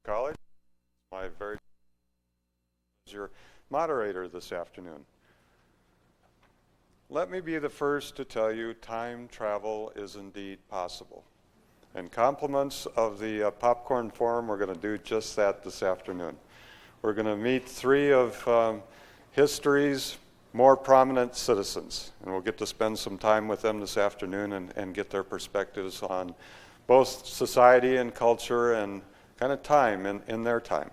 College. My very your moderator this afternoon. Let me be the first to tell you time travel is indeed possible. In compliments of the Popcorn Forum, we're going to do just that this afternoon. We're going to meet three of history's more prominent citizens, and we'll get to spend some time with them this afternoon and get their perspectives on both society and culture and kind of time in their time.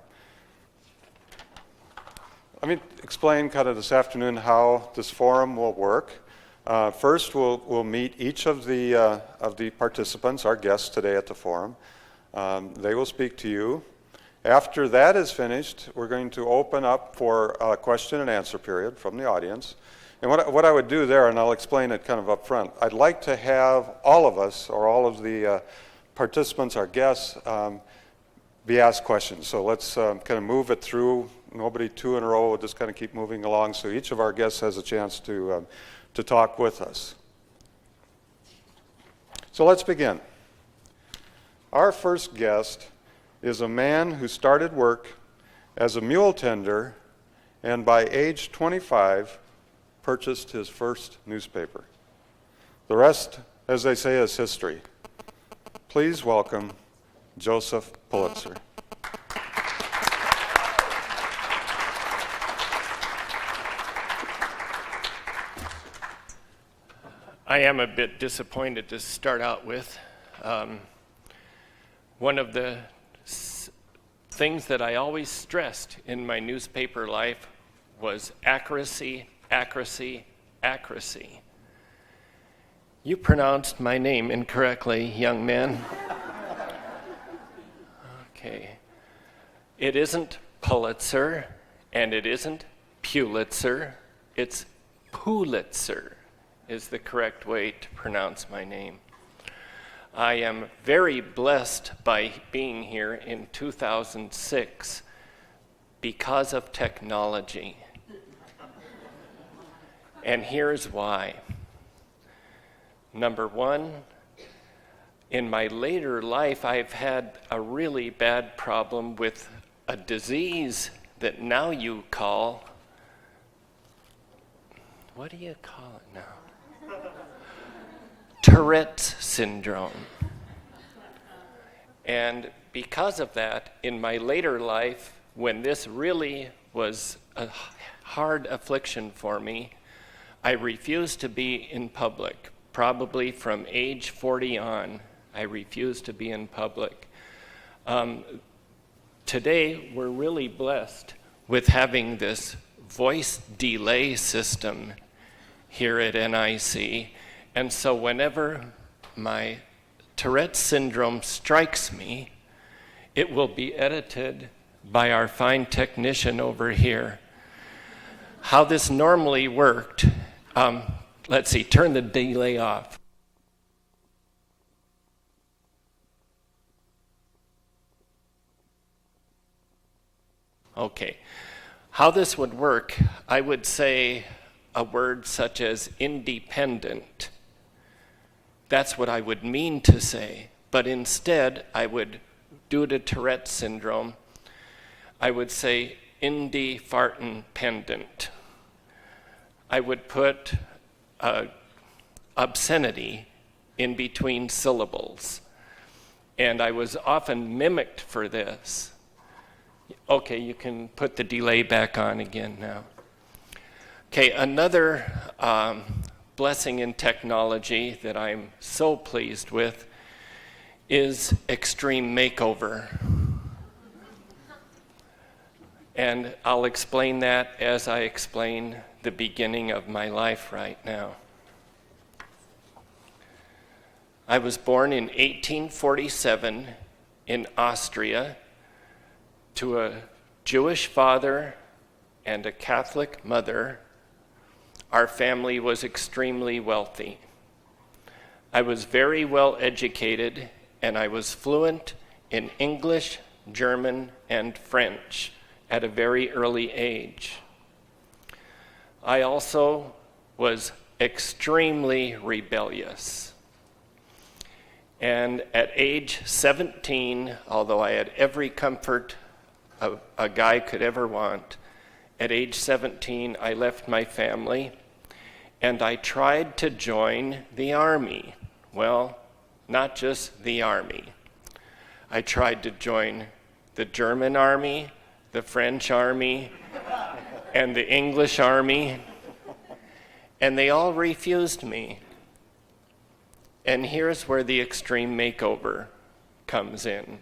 Let me explain kind of this afternoon how this forum will work. First, we'll meet each of the participants, our guests today at the forum. They will speak to you. After that is finished, we're going to open up for a question and answer period from the audience. And what I would do there, and I'll explain it kind of up front, I'd like to have all of us, or all of the participants, our guests, be asked questions. So let's kind of move it through. Nobody two in a row. We'll just kind of keep moving along so each of our guests has a chance to talk with us. So let's begin. Our first guest is a man who started work as a mule tender and by age 25 purchased his first newspaper. The rest, as they say, is history. Please welcome Joseph Pulitzer. I am a bit disappointed to start out with. One of the things that I always stressed in my newspaper life was accuracy, accuracy, accuracy. You pronounced my name incorrectly, young man. Okay. It isn't Pulitzer, and it isn't Pulitzer. It's Pulitzer is the correct way to pronounce my name. I am very blessed by being here in 2006 because of technology. And here's why. Number one, in my later life, I've had a really bad problem with a disease that now you call, what do you call it now? Tourette's syndrome. And because of that, in my later life, when this really was a hard affliction for me, I refused to be in public. Probably from age 40 on, I refused to be in public. Today, we're really blessed with having this voice delay system here at NIC. And so whenever my Tourette's syndrome strikes me, it will be edited by our fine technician over here. How this normally worked, let's see, turn the delay off. Okay, how this would work, I would say a word such as independent. That's what I would mean to say, but instead I would, due to Tourette's syndrome, I would say indie fartin pendant. I would put obscenity in between syllables, and I was often mimicked for this. Okay, you can put the delay back on again now. Okay, another blessing in technology that I'm so pleased with is Extreme Makeover. And I'll explain that as I explain the beginning of my life right now. I was born in 1847 in Austria to a Jewish father and a Catholic mother. Our family was extremely wealthy. I was very well educated, and I was fluent in English, German, and French at a very early age. I also was extremely rebellious. And at age 17, although I had every comfort a guy could ever want, at age 17, I left my family and I tried to join the Army. Well, not just the Army. I tried to join the German Army, the French Army, and the English Army, and they all refused me. And here's where the extreme makeover comes in.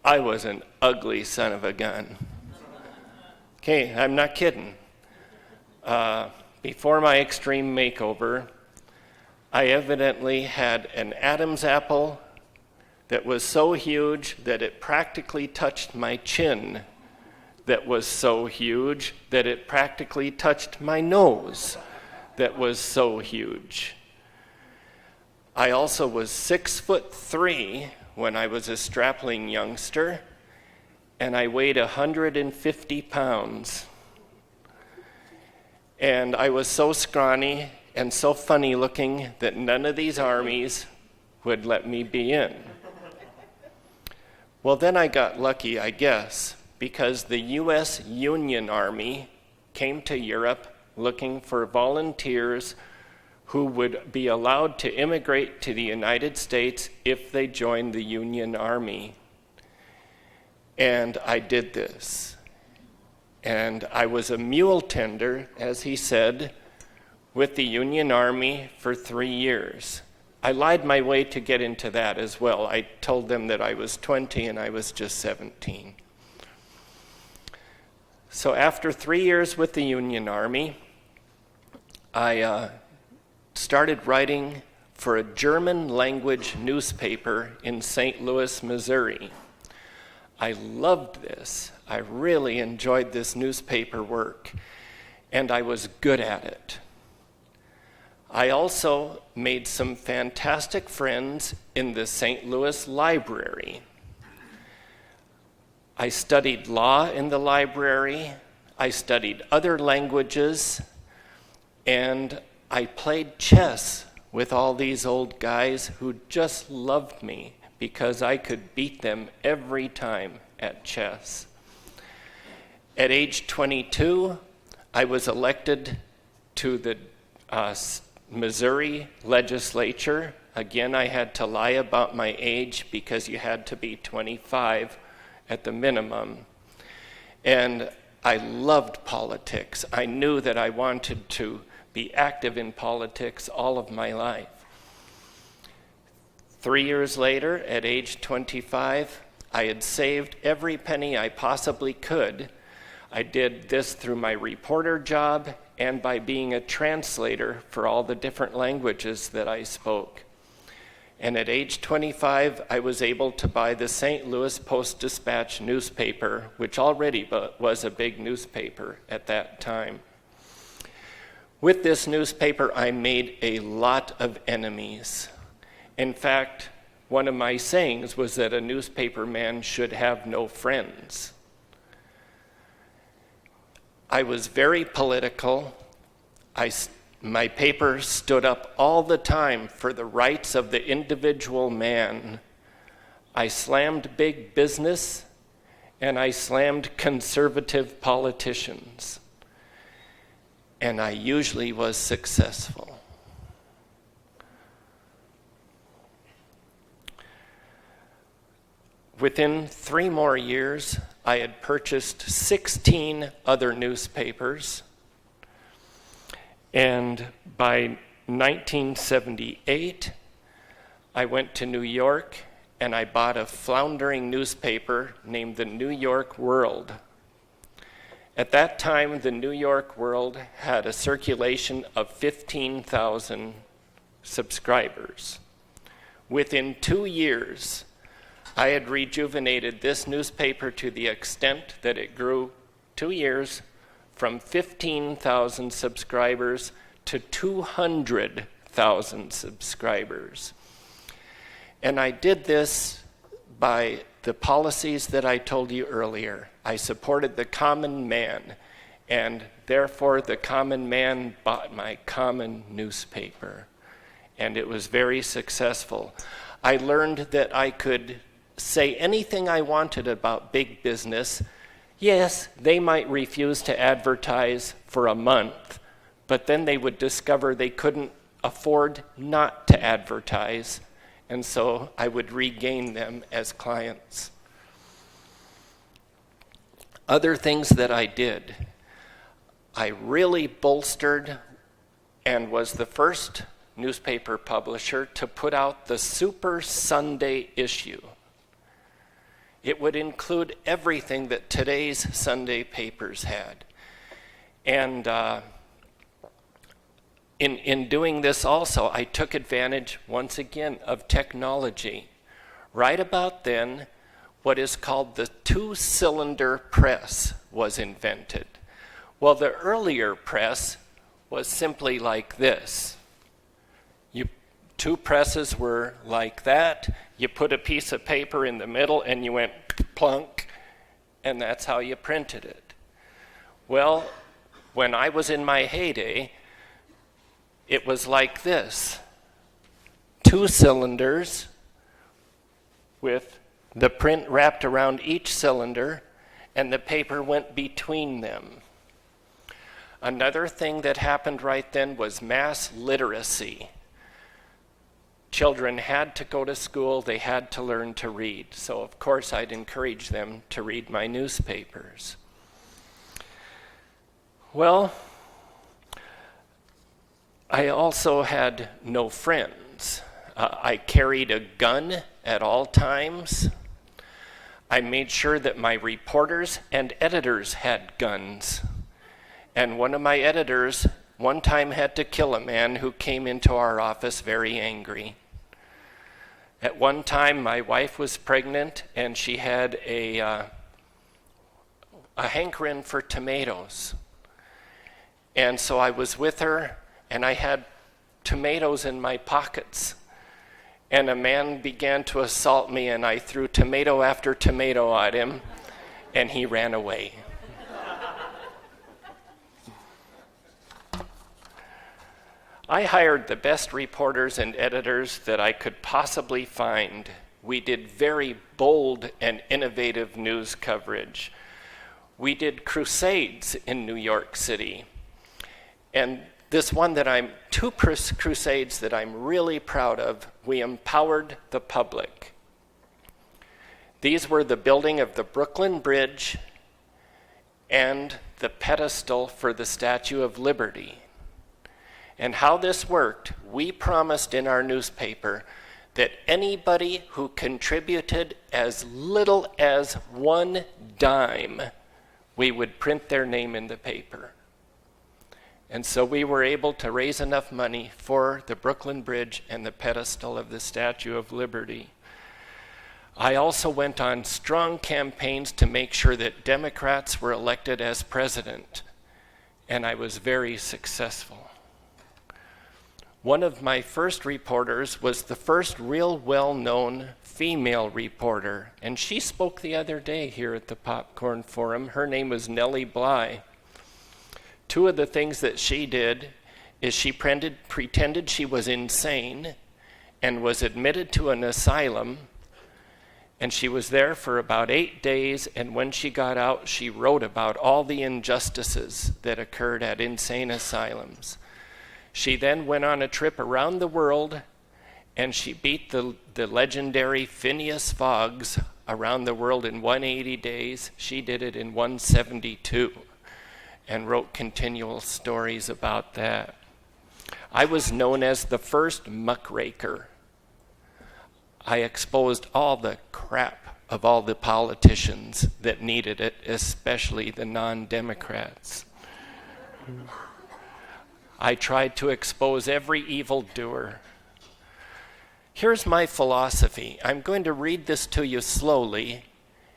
I was an ugly son of a gun. Okay, I'm not kidding. Before my extreme makeover, I evidently had an Adam's apple that was so huge that it practically touched my chin, that was so huge that it practically touched my nose, that was so huge. I also was 6'3" when I was a strapling youngster, and I weighed 150 pounds. And I was so scrawny and so funny looking that none of these armies would let me be in. Well, then I got lucky, I guess, because the U.S. Union Army came to Europe looking for volunteers who would be allowed to immigrate to the United States if they joined the Union Army. And I did this. And I was a mule tender, as he said, with the Union Army for 3 years. I lied my way to get into that as well. I told them that I was 20 and I was just 17. So after 3 years with the Union Army, I started writing for a German language newspaper in St. Louis, Missouri. I loved this. I really enjoyed this newspaper work, and I was good at it. I also made some fantastic friends in the St. Louis library. I studied law in the library, I studied other languages, and I played chess with all these old guys who just loved me because I could beat them every time at chess. At age 22, I was elected to the Missouri legislature. Again, I had to lie about my age because you had to be 25 at the minimum. And I loved politics. I knew that I wanted to be active in politics all of my life. 3 years later, at age 25, I had saved every penny I possibly could. I did this through my reporter job and by being a translator for all the different languages that I spoke. And at age 25, I was able to buy the St. Louis Post-Dispatch newspaper, which already was a big newspaper at that time. With this newspaper, I made a lot of enemies. In fact, one of my sayings was that a newspaper man should have no friends. I was very political. My paper stood up all the time for the rights of the individual man. I slammed big business, and I slammed conservative politicians. And I usually was successful. Within 3 more years, I had purchased 16 other newspapers. And by 1978, I went to New York and I bought a floundering newspaper named the New York World. At that time, the New York World had a circulation of 15,000 subscribers. Within 2 years, I had rejuvenated this newspaper to the extent that it grew 2 years from 15,000 subscribers to 200,000 subscribers. And I did this by the policies that I told you earlier. I supported the common man, and therefore the common man bought my common newspaper. and it was very successful. I learned that I could say anything I wanted about big business. Yes, they might refuse to advertise for a month, but then they would discover they couldn't afford not to advertise, and so I would regain them as clients. Other things that I did, I really bolstered and was the first newspaper publisher to put out the Super Sunday issue. It would include everything that today's Sunday papers had. And in doing this also, I took advantage, once again, of technology. Right about then, what is called the two-cylinder press was invented. Well, the earlier press was simply like this. Two presses were like that. You put a piece of paper in the middle and you went plunk, and that's how you printed it. Well, when I was in my heyday, it was like this. Two cylinders with the print wrapped around each cylinder, and the paper went between them. Another thing that happened right then was mass literacy. Children had to go to school, they had to learn to read. So of course I'd encourage them to read my newspapers. Well, I also had no friends. I carried a gun at all times. I made sure that my reporters and editors had guns. And one of my editors one time had to kill a man who came into our office very angry. At one time, my wife was pregnant, and she had a hankering for tomatoes. And so I was with her, and I had tomatoes in my pockets. And a man began to assault me, and I threw tomato after tomato at him, and he ran away. I hired the best reporters and editors that I could possibly find. We did very bold and innovative news coverage. We did crusades in New York City. And two crusades that I'm really proud of, we empowered the public. These were the building of the Brooklyn Bridge and the pedestal for the Statue of Liberty. And how this worked, we promised in our newspaper that anybody who contributed as little as $1, we would print their name in the paper. And so we were able to raise enough money for the Brooklyn Bridge and the pedestal of the Statue of Liberty. I also went on strong campaigns to make sure that Democrats were elected as president, and I was very successful. One of my first reporters was the first real well-known female reporter, and she spoke the other day here at the Popcorn Forum. Her name was Nellie Bly. Two of the things that she did is she pretended she was insane and was admitted to an asylum, and she was there for about 8 days, and when she got out, she wrote about all the injustices that occurred at insane asylums. She then went on a trip around the world, and she beat the legendary Phineas Foggs around the world in 180 days. She did it in 172 and wrote continual stories about that. I was known as the first muckraker. I exposed all the crap of all the politicians that needed it, especially the non-Democrats. I tried to expose every evildoer. Here's my philosophy. I'm going to read this to you slowly,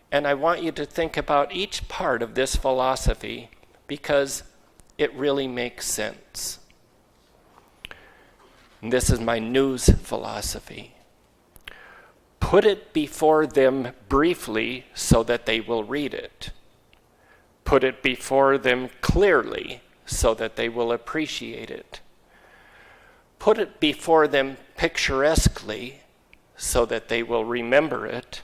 and I want you to think about each part of this philosophy because it really makes sense. And this is my news philosophy. Put it before them briefly so that they will read it. Put it before them clearly so that they will appreciate it. put it before them picturesquely so that they will remember it,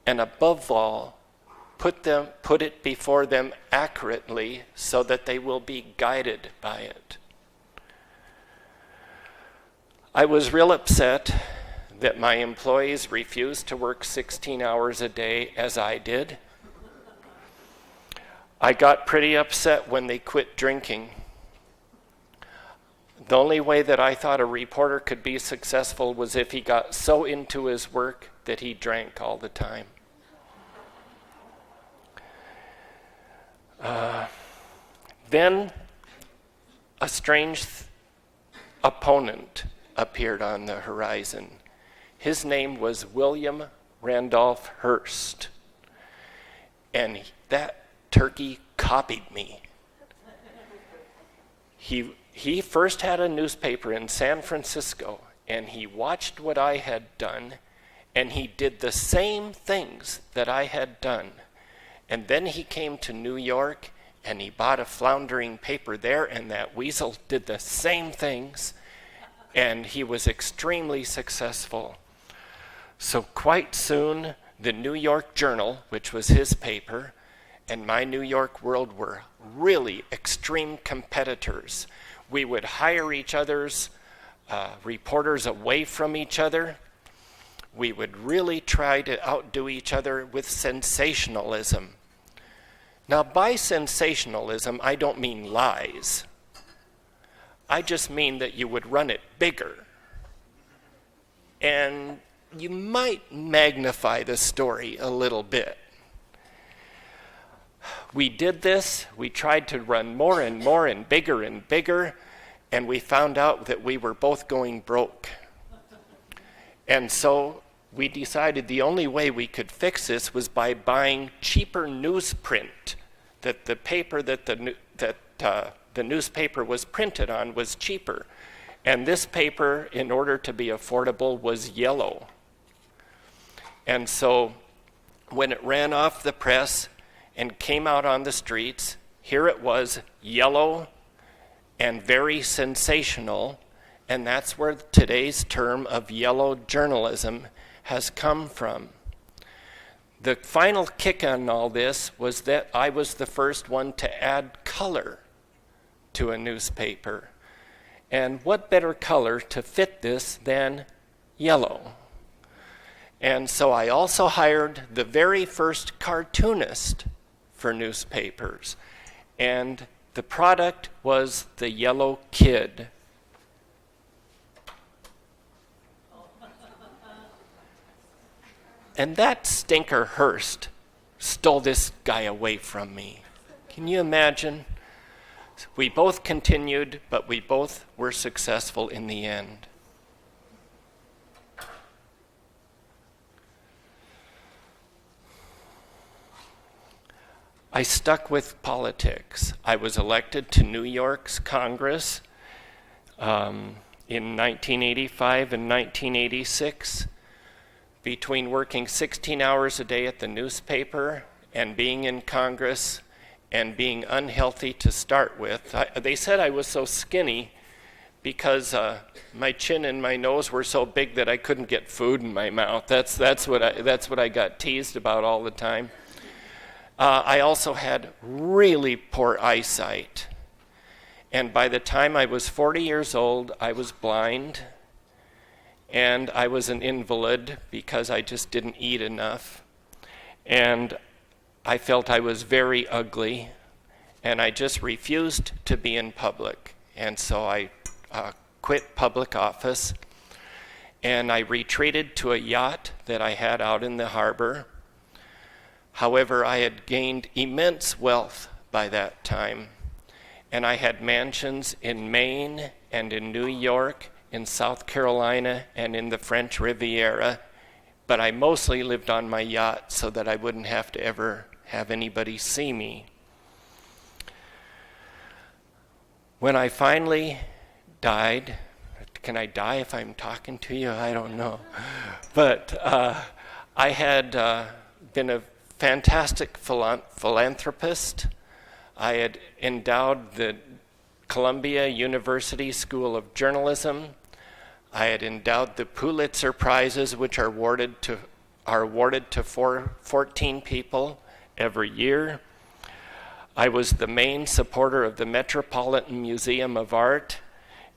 and above all, put it before them accurately so that they will be guided by it. I was real upset that my employees refused to work 16 hours a day as I did. I got pretty upset when they quit drinking. The only way that I thought a reporter could be successful was if he got so into his work that he drank all the time. Then a strange opponent appeared on the horizon. His name was William Randolph Hearst. And that turkey copied me. He first had a newspaper in San Francisco, and he watched what I had done, and he did the same things that I had done. And then he came to New York, and he bought a floundering paper there, and that weasel did the same things, and he was extremely successful. So quite soon, the New York Journal, which was his paper, and my New York World were really extreme competitors. We would hire each other's reporters away from each other. We would really try to outdo each other with sensationalism. Now, by sensationalism, I don't mean lies. I just mean that you would run it bigger. And you might magnify the story a little bit. We did this, we tried to run more and more and bigger, and we found out that we were both going broke. And so we decided the only way we could fix this was by buying cheaper newsprint, that the paper that the newspaper was printed on was cheaper. And this paper, in order to be affordable, was yellow. And so when it ran off the press and came out on the streets, here it was, yellow and very sensational, and that's where today's term of yellow journalism has come from. The final kick on all this was that I was the first one to add color to a newspaper. And what better color to fit this than yellow? And so I also hired the very first cartoonist for newspapers. And the product was the Yellow Kid. And that stinker Hearst stole this guy away from me. Can you imagine? We both continued, but we both were successful in the end. I stuck with politics. I was elected to New York's Congress in 1985 and 1986. Between working 16 hours a day at the newspaper and being in Congress and being unhealthy to start with. They said I was so skinny because my chin and my nose were so big that I couldn't get food in my mouth. That's what I got teased about all the time. I also had really poor eyesight. And by the time I was 40 years old, I was blind. And I was an invalid because I just didn't eat enough. And I felt I was very ugly. And I just refused to be in public. And so I quit public office. And I retreated to a yacht that I had out in the harbor. However, I had gained immense wealth by that time. And I had mansions in Maine and in New York, in South Carolina, and in the French Riviera. But I mostly lived on my yacht so that I wouldn't have to ever have anybody see me. When I finally died, can I die if I'm talking to you? I don't know. But I had been a fantastic philanthropist. I had endowed the Columbia University School of Journalism. I had endowed the Pulitzer Prizes, which are awarded to 14 people every year. I was the main supporter of the Metropolitan Museum of Art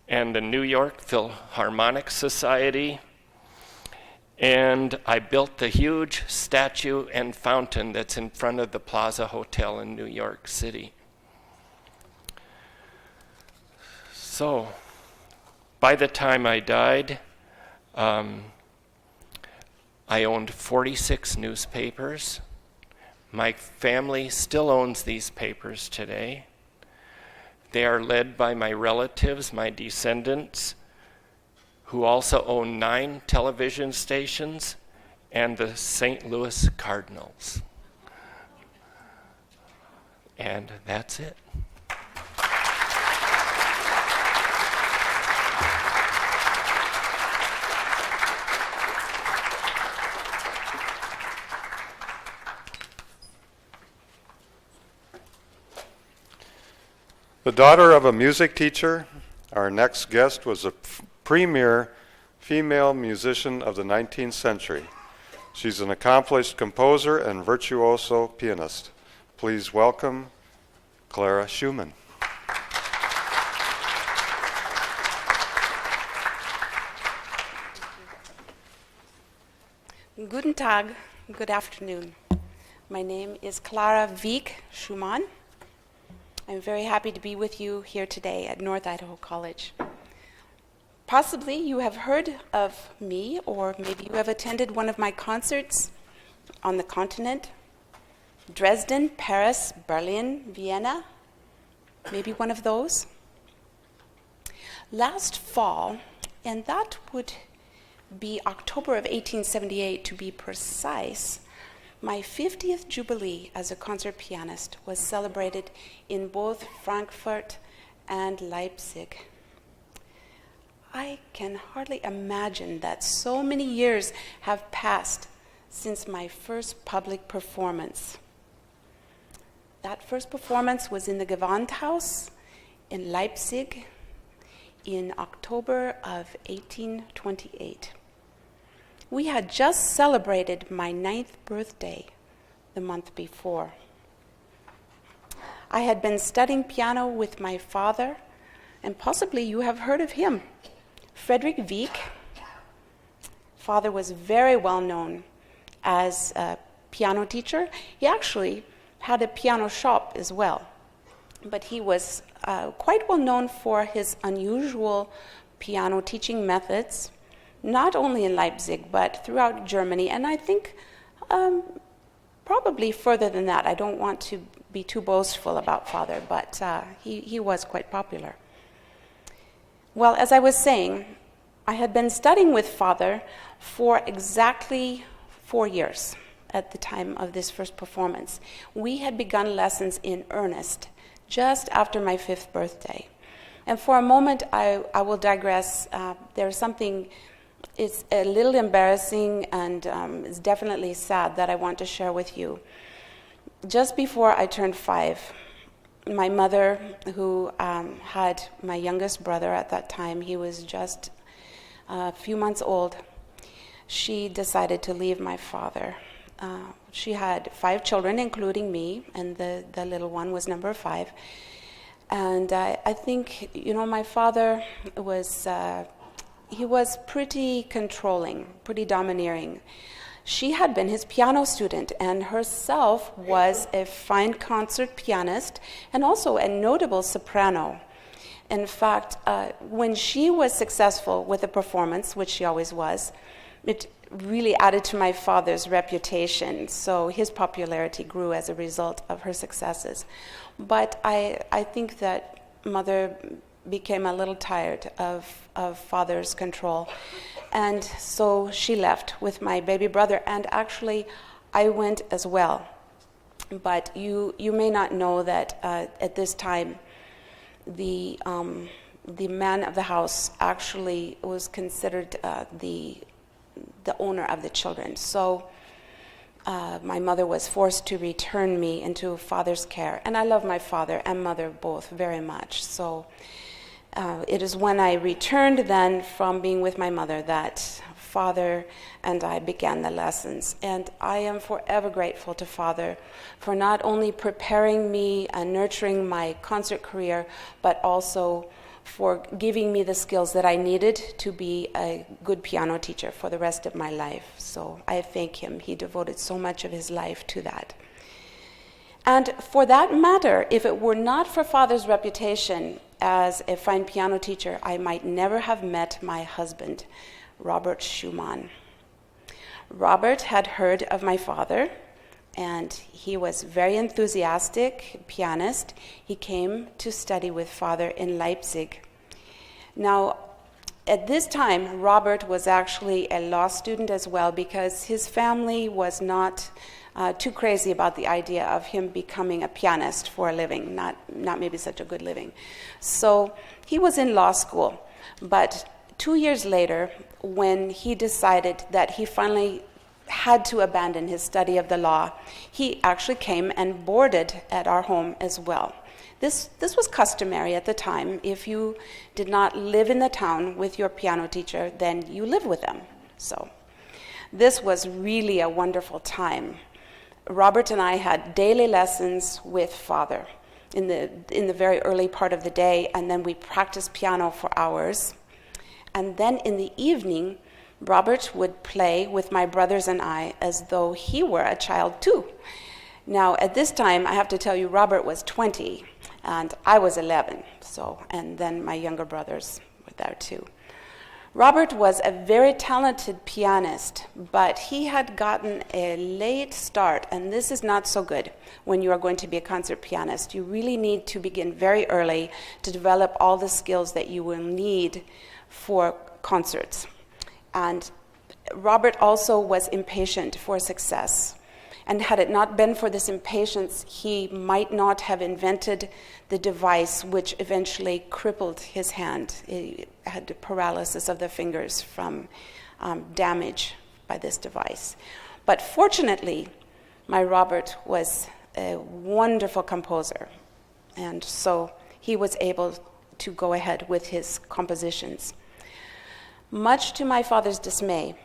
and the New York Philharmonic Society. And I built the huge statue and fountain that's in front of the Plaza Hotel in New York City. So, by the time I died, I owned 46 newspapers. My family still owns these papers today. They are led by my relatives, my descendants, who also own 9 television stations and the St. Louis Cardinals. And that's it. The daughter of a music teacher, our next guest was a premier female musician of the 19th century. She's an accomplished composer and virtuoso pianist. Please welcome Clara Schumann. Guten Tag, good afternoon. My name is Clara Veeck Schumann. I'm very happy to be with you here today at North Idaho College. Possibly you have heard of me, or maybe you have attended one of my concerts on the continent. Dresden, Paris, Berlin, Vienna, maybe one of those. Last fall, and that would be October of 1878 to be precise, my 50th Jubilee as a concert pianist was celebrated in both Frankfurt and Leipzig. I can hardly imagine that so many years have passed since my first public performance. That first performance was in the Gewandhaus in Leipzig in October of 1828. We had just celebrated my 9th birthday the month before. I had been studying piano with my father, and possibly you have heard of him, Frederick Veeck. Father was very well known as a piano teacher. He actually had a piano shop as well, but he was quite well known for his unusual piano teaching methods, not only in Leipzig, but throughout Germany, and I think probably further than that. I don't want to be too boastful about Father, but he was quite popular. Well, as I was saying, I had been studying with Father for exactly 4 years at the time of this first performance. We had begun lessons in earnest just after my 5th birthday. And for a moment, I will digress. There's something, it's a little embarrassing and it's definitely sad that I want to share with you. Just before I turned 5, my mother, who had my youngest brother at that time, he was just a few months old, she decided to leave my father. She had 5 children, including me, and the little one was number 5. And I think, my father was, he was pretty controlling, pretty domineering. She had been his piano student and herself was a fine concert pianist and also a notable soprano. In fact, when she was successful with a performance, which she always was, it really added to my father's reputation. So his popularity grew as a result of her successes. But I think that Mother became a little tired of Father's control. And so she left with my baby brother, and actually I went as well. But you may not know that at this time the man of the house actually was considered the owner of the children. So my mother was forced to return me into father's care. And I love my father and mother both very much. So it is when I returned then from being with my mother that Father and I began the lessons. And I am forever grateful to Father for not only preparing me and nurturing my concert career, but also for giving me the skills that I needed to be a good piano teacher for the rest of my life. So I thank him. He devoted so much of his life to that. And for that matter, if it were not for Father's reputation as a fine piano teacher, I might never have met my husband, Robert Schumann. Robert had heard of my father, and he was very enthusiastic pianist. He came to study with Father in Leipzig. Now, at this time, Robert was actually a law student as well, because his family was not too crazy about the idea of him becoming a pianist for a living, not maybe such a good living. So he was in law school, but 2 years later, when he decided that he finally had to abandon his study of the law, he actually came and boarded at our home as well. This was customary at the time. If you did not live in the town with your piano teacher, then you lived with them. So this was really a wonderful time. Robert and I had daily lessons with Father in the very early part of the day, and then we practiced piano for hours. And then in the evening, Robert would play with my brothers and I as though he were a child too. Now, at this time, I have to tell you, Robert was 20, and I was 11. And then my younger brothers were there too. Robert was a very talented pianist, but he had gotten a late start, and this is not so good when you are going to be a concert pianist. You really need to begin very early to develop all the skills that you will need for concerts. And Robert also was impatient for success. And had it not been for this impatience, he might not have invented the device which eventually crippled his hand. He had paralysis of the fingers from damage by this device. But fortunately, my Robert was a wonderful composer. And so he was able to go ahead with his compositions. Much to my father's dismay,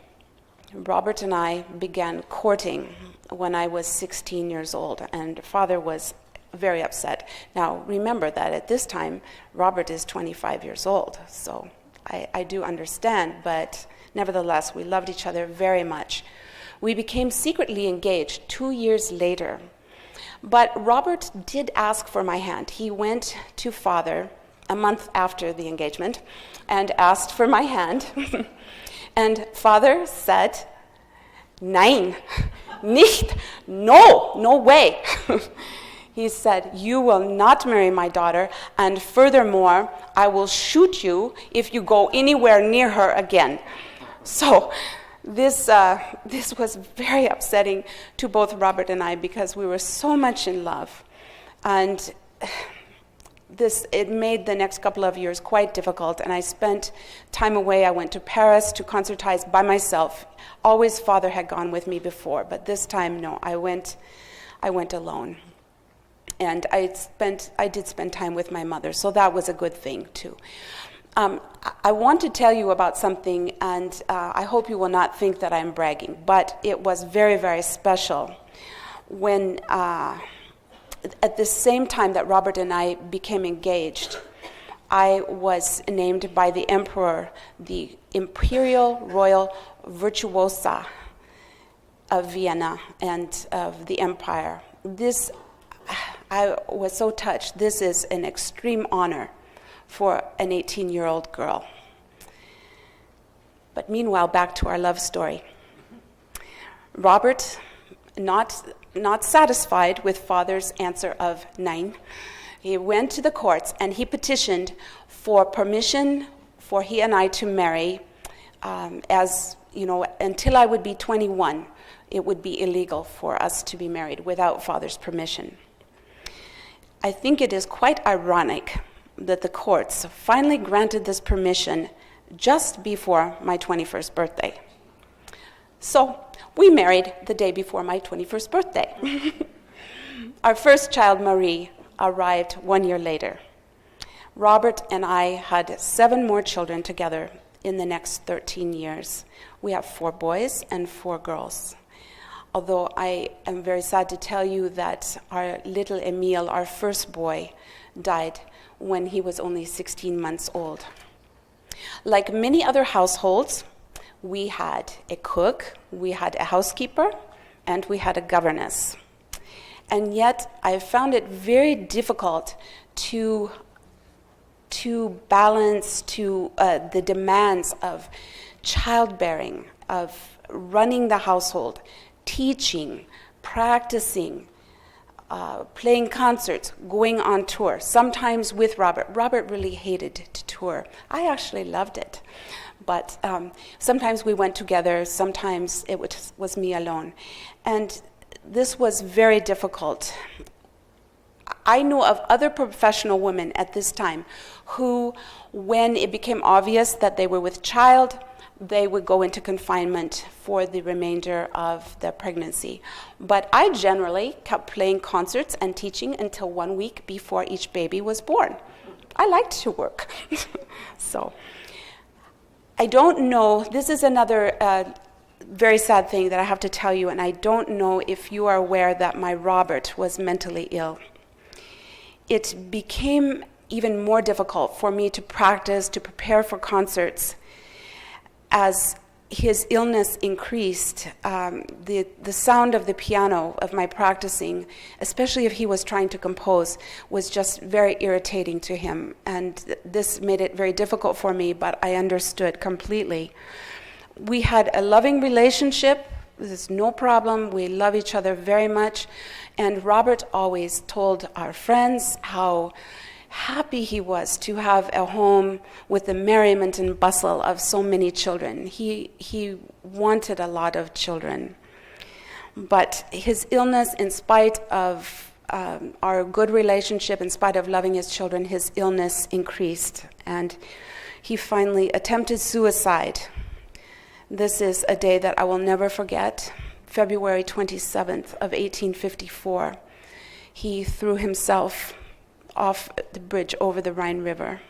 Robert and I began courting when I was 16 years old, and Father was very upset. Now, remember that at this time, Robert is 25 years old, so I do understand, but nevertheless, we loved each other very much. We became secretly engaged 2 years later, but Robert did ask for my hand. He went to Father a month after the engagement and asked for my hand. And Father said, "Nein, nicht, no way." He said, "You will not marry my daughter, and furthermore, I will shoot you if you go anywhere near her again." So this was very upsetting to both Robert and I, because we were so much in love. And it made the next couple of years quite difficult, and I spent time away. I went to Paris to concertize by myself. Always Father had gone with me before, but this time, no, I went alone. And I did spend time with my mother, so that was a good thing too. I want to tell you about something, and I hope you will not think that I'm bragging, but it was very, very special when at the same time that Robert and I became engaged, I was named by the emperor the Imperial Royal Virtuosa of Vienna and of the empire. I was so touched. This is an extreme honor for an 18-year-old girl. But meanwhile, back to our love story. Robert, not satisfied with Father's answer of nein, he went to the courts and he petitioned for permission for he and I to marry. As you know, until I would be 21, it would be illegal for us to be married without Father's permission. I think it is quite ironic that the courts finally granted this permission just before my 21st birthday. So we married the day before my 21st birthday. Our first child, Marie, arrived 1 year later. Robert and I had 7 more children together in the next 13 years. We have 4 boys and 4 girls. Although I am very sad to tell you that our little Emile, our first boy, died when he was only 16 months old. Like many other households, we had a cook, we had a housekeeper, and we had a governess. And yet I found it very difficult to balance the demands of childbearing, of running the household, teaching, practicing, playing concerts, going on tour, sometimes with Robert. Robert really hated to tour. I actually loved it. But sometimes we went together, sometimes it was me alone. And this was very difficult. I knew of other professional women at this time who, when it became obvious that they were with child, they would go into confinement for the remainder of the pregnancy. But I generally kept playing concerts and teaching until 1 week before each baby was born. I liked to work. So I don't know, this is another very sad thing that I have to tell you, and I don't know if you are aware that my Robert was mentally ill. It became even more difficult for me to practice, to prepare for concerts. As his illness increased, the sound of the piano, of my practicing, especially if he was trying to compose, was just very irritating to him. And this made it very difficult for me, but I understood completely. We had a loving relationship. There's no problem. We love each other very much. And Robert always told our friends how happy he was to have a home with the merriment and bustle of so many children. He wanted a lot of children. But his illness, in spite of our good relationship, in spite of loving his children, his illness increased. And he finally attempted suicide. This is a day that I will never forget. February 27th of 1854. He threw himself off the bridge over the Rhine River.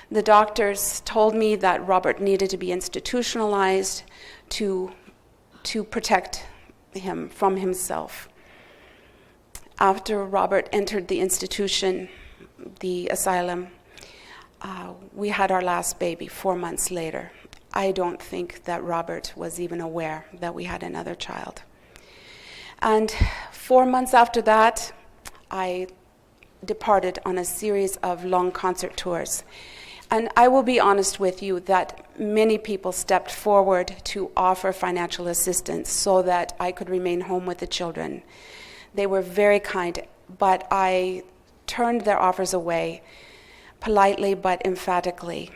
The doctors told me that Robert needed to be institutionalized to protect him from himself. After Robert entered the institution, the asylum, we had our last baby 4 months later. I don't think that Robert was even aware that we had another child. And 4 months after that, I departed on a series of long concert tours. And I will be honest with you that many people stepped forward to offer financial assistance so that I could remain home with the children. They were very kind, but I turned their offers away politely but emphatically.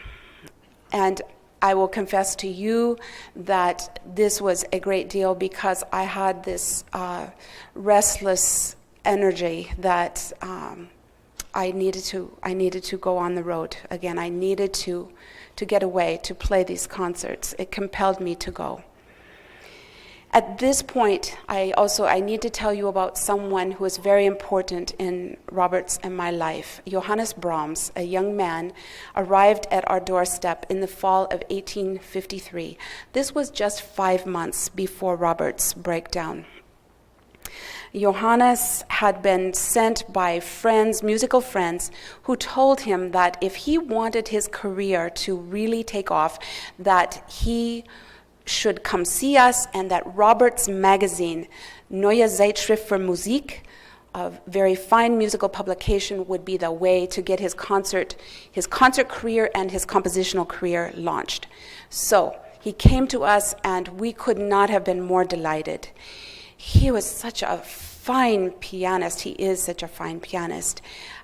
And I will confess to you that this was a great deal because I had this restless energy that I needed to go on the road again. I needed to get away, to play these concerts. It compelled me to go. At this point, I need to tell you about someone who was very important in Robert's and my life. Johannes Brahms, a young man, arrived at our doorstep in the fall of 1853. This was just 5 months before Robert's breakdown. Johannes had been sent by friends, musical friends, who told him that if he wanted his career to really take off, that he should come see us, and that Robert's magazine, Neue Zeitschrift für Musik, a very fine musical publication, would be the way to get his concert career and his compositional career launched. So he came to us, and we could not have been more delighted. He was such a fine pianist. He is such a fine pianist.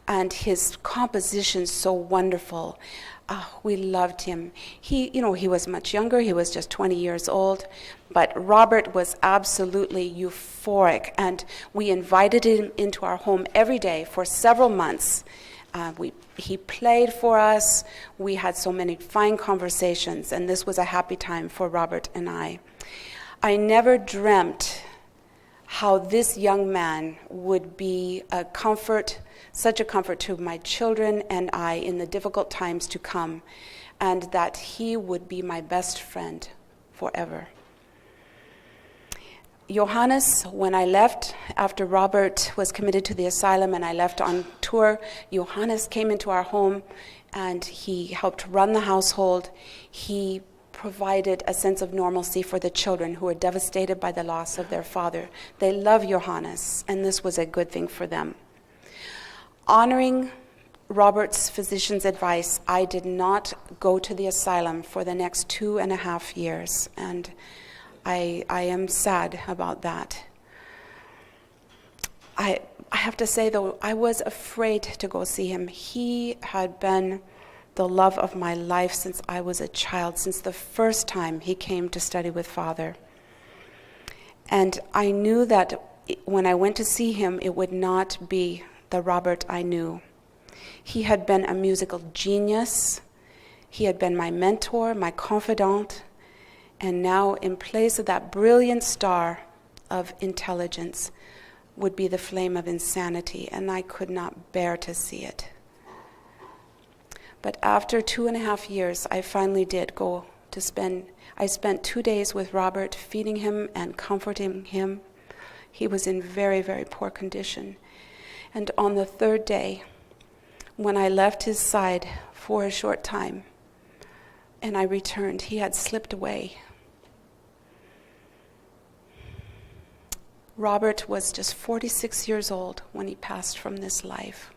And his compositions so wonderful. We loved him. He was much younger. He was just 20 years old. But Robert was absolutely euphoric. And we invited him into our home every day for several months. He played for us. We had so many fine conversations. And this was a happy time for Robert and I. I never dreamt how this young man would be a comfort, such a comfort to my children and I in the difficult times to come, and that he would be my best friend forever. Johannes, when I left, after Robert was committed to the asylum and I left on tour, Johannes came into our home and he helped run the household. He provided a sense of normalcy for the children who were devastated by the loss of their father. They love Johannes, and this was a good thing for them. Honoring Robert's physician's advice, I did not go to the asylum for the next 2.5 years, and I am sad about that. I have to say, though, I was afraid to go see him. He had been the love of my life since I was a child, since the first time he came to study with Father. And I knew that when I went to see him, it would not be the Robert I knew. He had been a musical genius. He had been my mentor, my confidant. And now, in place of that brilliant star of intelligence, would be the flame of insanity, and I could not bear to see it. But after 2.5 years, I finally did go to I spent 2 days with Robert, feeding him and comforting him. He was in very, very poor condition. And on the 3rd day, when I left his side for a short time, and I returned, he had slipped away. Robert was just 46 years old when he passed from this life.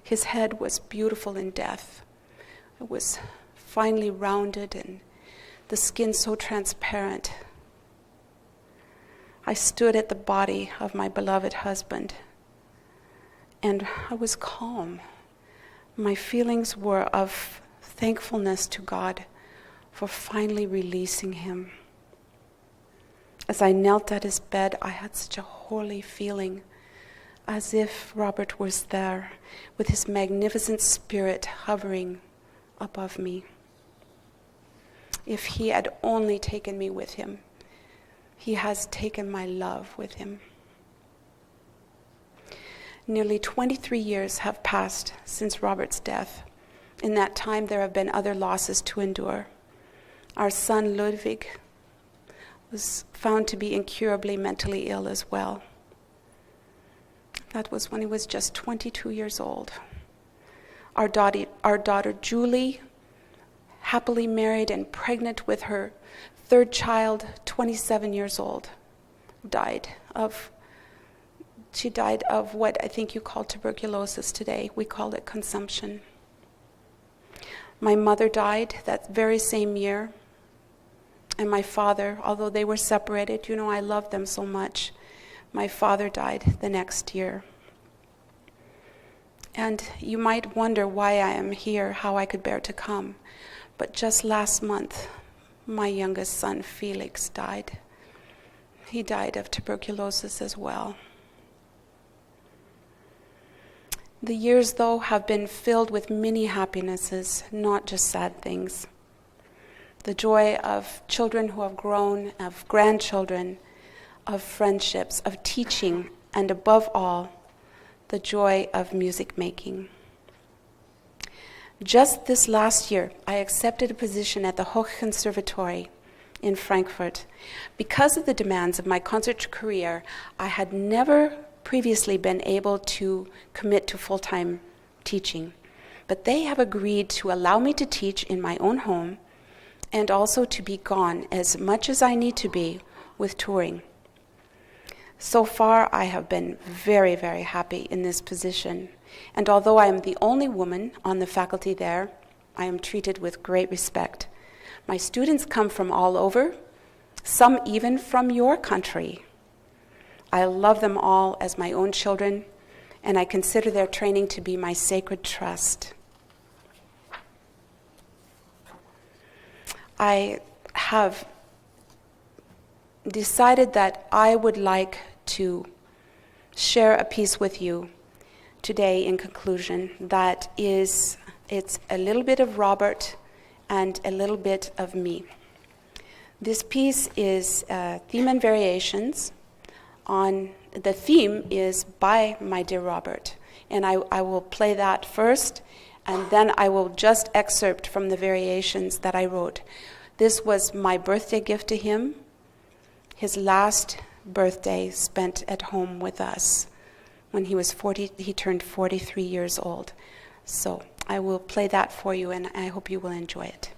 His head was beautiful in death. It was finely rounded and the skin so transparent. I stood at the body of my beloved husband, and I was calm. My feelings were of thankfulness to God for finally releasing him. As I knelt at his bed, I had such a holy feeling, as if Robert was there with his magnificent spirit hovering above me. If he had only taken me with him, he has taken my love with him. Nearly 23 years have passed since Robert's death. In that time, there have been other losses to endure. Our son, Ludwig, was found to be incurably mentally ill as well. That was when he was just 22 years old. Our daughter Julie, happily married and pregnant with her 3rd child, 27 years old, died of what I think you call tuberculosis today. We call it consumption. My mother died that very same year. And my father, although they were separated, I loved them so much. My father died the next year. And you might wonder why I am here, how I could bear to come. But just last month, my youngest son, Felix, died. He died of tuberculosis as well. The years, though, have been filled with many happinesses, not just sad things. The joy of children who have grown, of grandchildren, of friendships, of teaching, and above all, the joy of music making. Just this last year, I accepted a position at the Hochkonservatory in Frankfurt. Because of the demands of my concert career, I had never previously been able to commit to full-time teaching. But they have agreed to allow me to teach in my own home and also to be gone as much as I need to be with touring. So far, I have been very, very happy in this position. And although I am the only woman on the faculty there, I am treated with great respect. My students come from all over, some even from your country. I love them all as my own children, and I consider their training to be my sacred trust. I have decided that I would like to share a piece with you today in conclusion that it's a little bit of Robert and a little bit of me. This piece is Theme and Variations. The theme is by my dear Robert, and I will play that first, and then I will just excerpt from the variations that I wrote. This was my birthday gift to him, his last birthday spent at home with us. When he was 40, he turned 43 years old. So I will play that for you, and I hope you will enjoy it.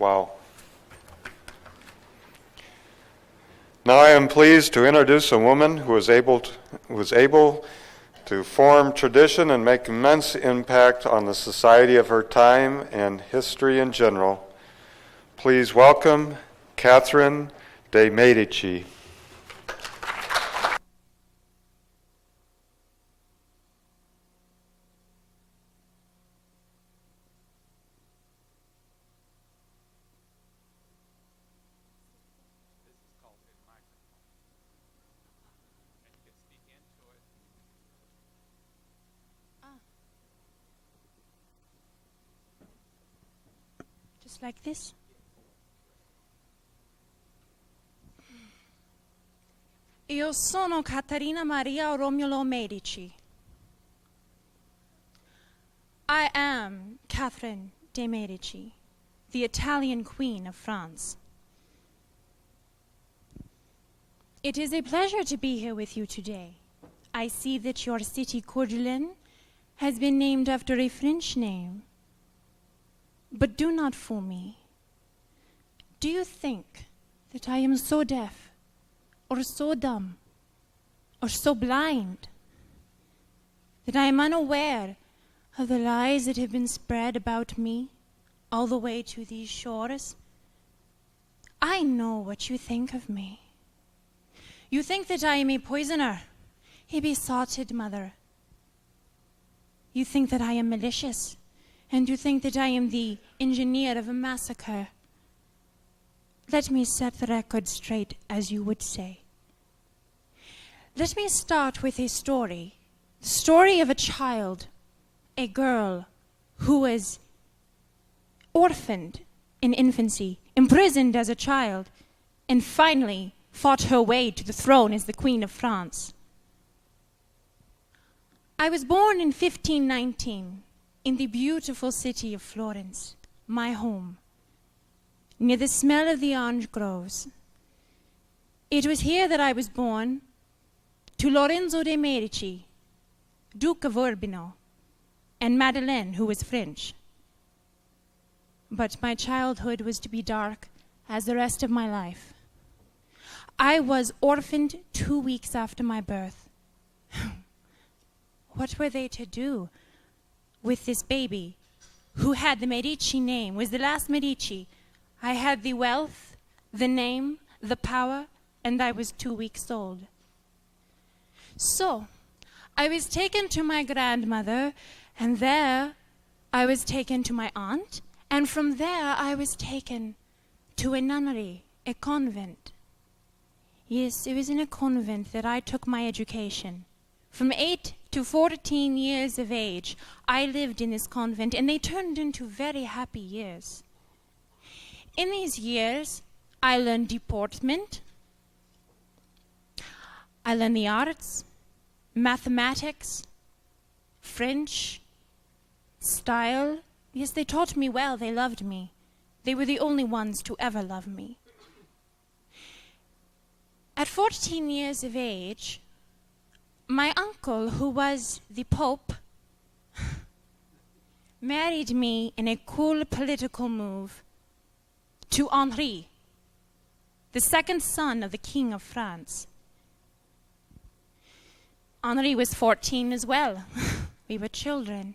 Wow. Now I am pleased to introduce a woman who was able to form tradition and make immense impact on the society of her time and history in general. Please welcome Catherine de' Medici. Just like this. Io sono Caterina Maria Romolo Medici. I am Catherine de' Medici, the Italian Queen of France. It is a pleasure to be here with you today. I see that your city, Courdelin, has been named after a French name. But do not fool me. Do you think that I am so deaf, or so dumb, or so blind, that I am unaware of the lies that have been spread about me all the way to these shores? I know what you think of me. You think that I am a poisoner, a besotted mother. You think that I am malicious, and you think that I am the engineer of a massacre. Let me set the record straight, as you would say. Let me start with a story. The story of a child, a girl, who was orphaned in infancy, imprisoned as a child, and finally fought her way to the throne as the Queen of France. I was born in 1519 in the beautiful city of Florence, my home, near the smell of the orange groves. It was here that I was born to Lorenzo de' Medici, Duke of Urbino, and Madeleine, who was French. But my childhood was to be dark as the rest of my life. I was orphaned 2 weeks after my birth. What were they to do with this baby who had the Medici name, was the last Medici? I had the wealth, the name, the power, and I was 2 weeks old. So, I was taken to my grandmother, and there I was taken to my aunt, and from there I was taken to a nunnery, a convent. Yes, it was in a convent that I took my education. From 8 to 14 years of age, I lived in this convent, and they turned into very happy years. In these years, I learned deportment, I learned the arts, mathematics, French, style. Yes, they taught me well, they loved me. They were the only ones to ever love me. At 14 years of age, my uncle, who was the Pope, married me in a cool political move to Henri, the second son of the King of France. Henri was 14 as well. We were children.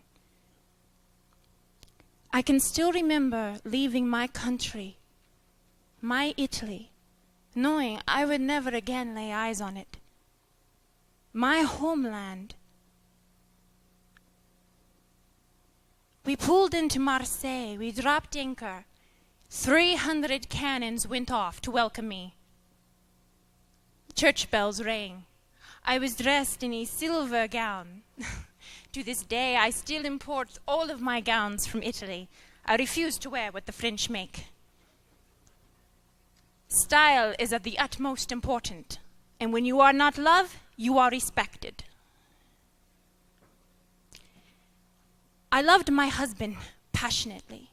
I can still remember leaving my country, my Italy, knowing I would never again lay eyes on it. My homeland. We pulled into Marseille. We dropped anchor. 300 cannons went off to welcome me. Church bells rang. I was dressed in a silver gown. To this day, I still import all of my gowns from Italy. I refuse to wear what the French make. Style is of the utmost importance, and when you are not loved, you are respected. I loved my husband passionately.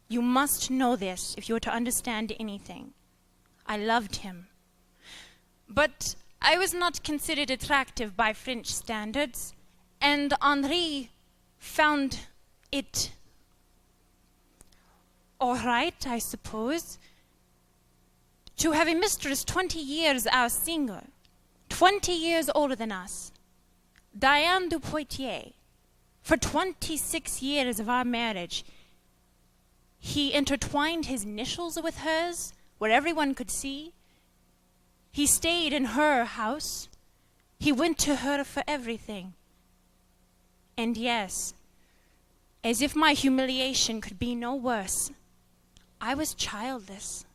You must know this if you are to understand anything. I loved him. But I was not considered attractive by French standards, and Henri found it All right, I suppose. To have a mistress 20 years our senior, 20 years older than us, Diane de Poitiers, for 26 years of our marriage, he intertwined his initials with hers, where everyone could see. He stayed in her house. He went to her for everything. And yes, as if my humiliation could be no worse, I was childless.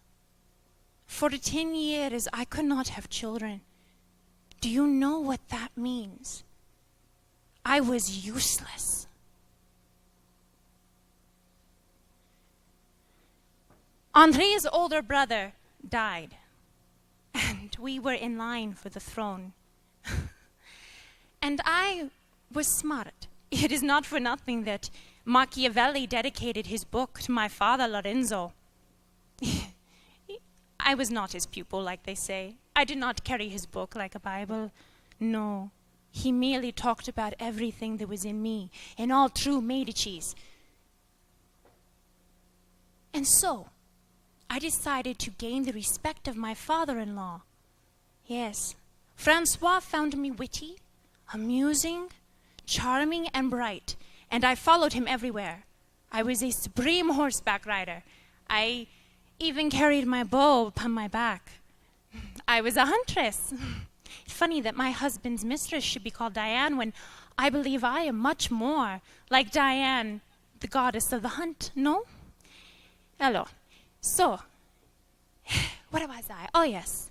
For 10 years, I could not have children. Do you know what that means? I was useless. Henri's older brother died, and we were in line for the throne. And I was smart. It is not for nothing that Machiavelli dedicated his book to my father, Lorenzo. I was not his pupil, like they say. I did not carry his book like a Bible. No, he merely talked about everything that was in me, in all true Medicis. And so, I decided to gain the respect of my father-in-law. Yes, Francois found me witty, amusing, charming, and bright, and I followed him everywhere. I was a supreme horseback rider. I even carried my bow upon my back. I was a huntress. It's funny that my husband's mistress should be called Diane when I believe I am much more like Diane, the goddess of the hunt, no? Alors, so, where was I? Oh, yes.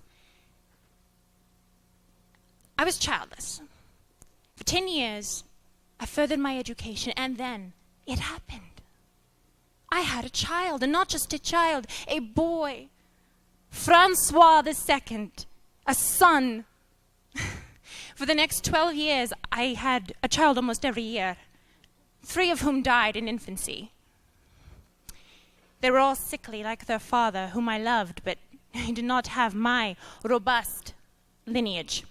I was childless. For 10 years, I furthered my education, and then it happened. I had a child, and not just a child, a boy. Francois II, a son. For the next 12 years, I had a child almost every year, 3 of whom died in infancy. They were all sickly like their father, whom I loved, but he did not have my robust lineage.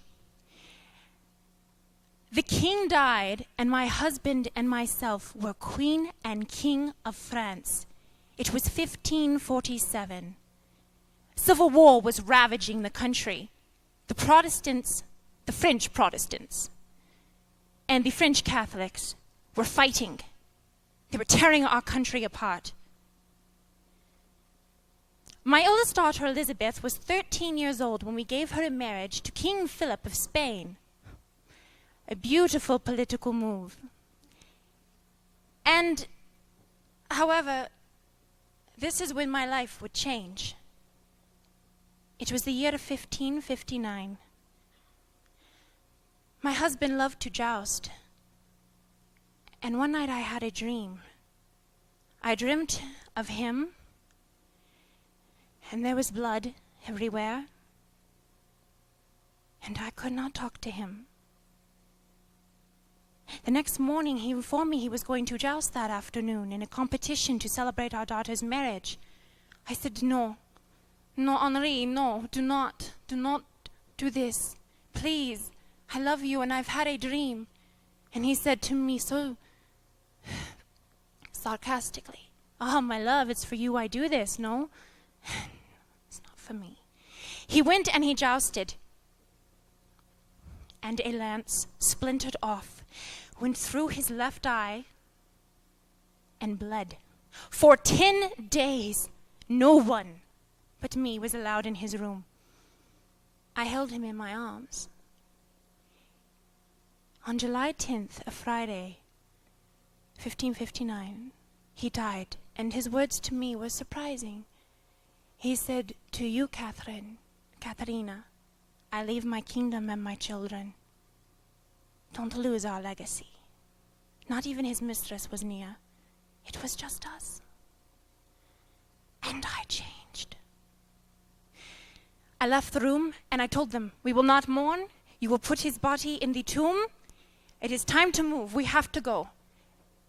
The king died, and my husband and myself were queen and king of France. It was 1547. Civil war was ravaging the country. The Protestants, the French Protestants, and the French Catholics were fighting. They were tearing our country apart. My eldest daughter, Elizabeth, was 13 years old when we gave her in marriage to King Philip of Spain. A beautiful political move. And, however, this is when my life would change. It was the year of 1559. My husband loved to joust. And one night I had a dream. I dreamt of him, and there was blood everywhere, and I could not talk to him. The next morning, he informed me he was going to joust that afternoon in a competition to celebrate our daughter's marriage. I said, no, Henri, no, do not do this. Please, I love you and I've had a dream. And he said to me so sarcastically, my love, it's for you I do this, no? It's not for me. He went and he jousted, and a lance splintered off, went through his left eye, and bled. For 10 days, no one but me was allowed in his room. I held him in my arms. On July 10th, a Friday, 1559, he died, and his words to me were surprising. He said, to you, Katharina, I leave my kingdom and my children. Don't lose our legacy. Not even his mistress was near. It was just us. And I changed. I left the room and I told them, we will not mourn. You will put his body in the tomb. It is time to move. We have to go.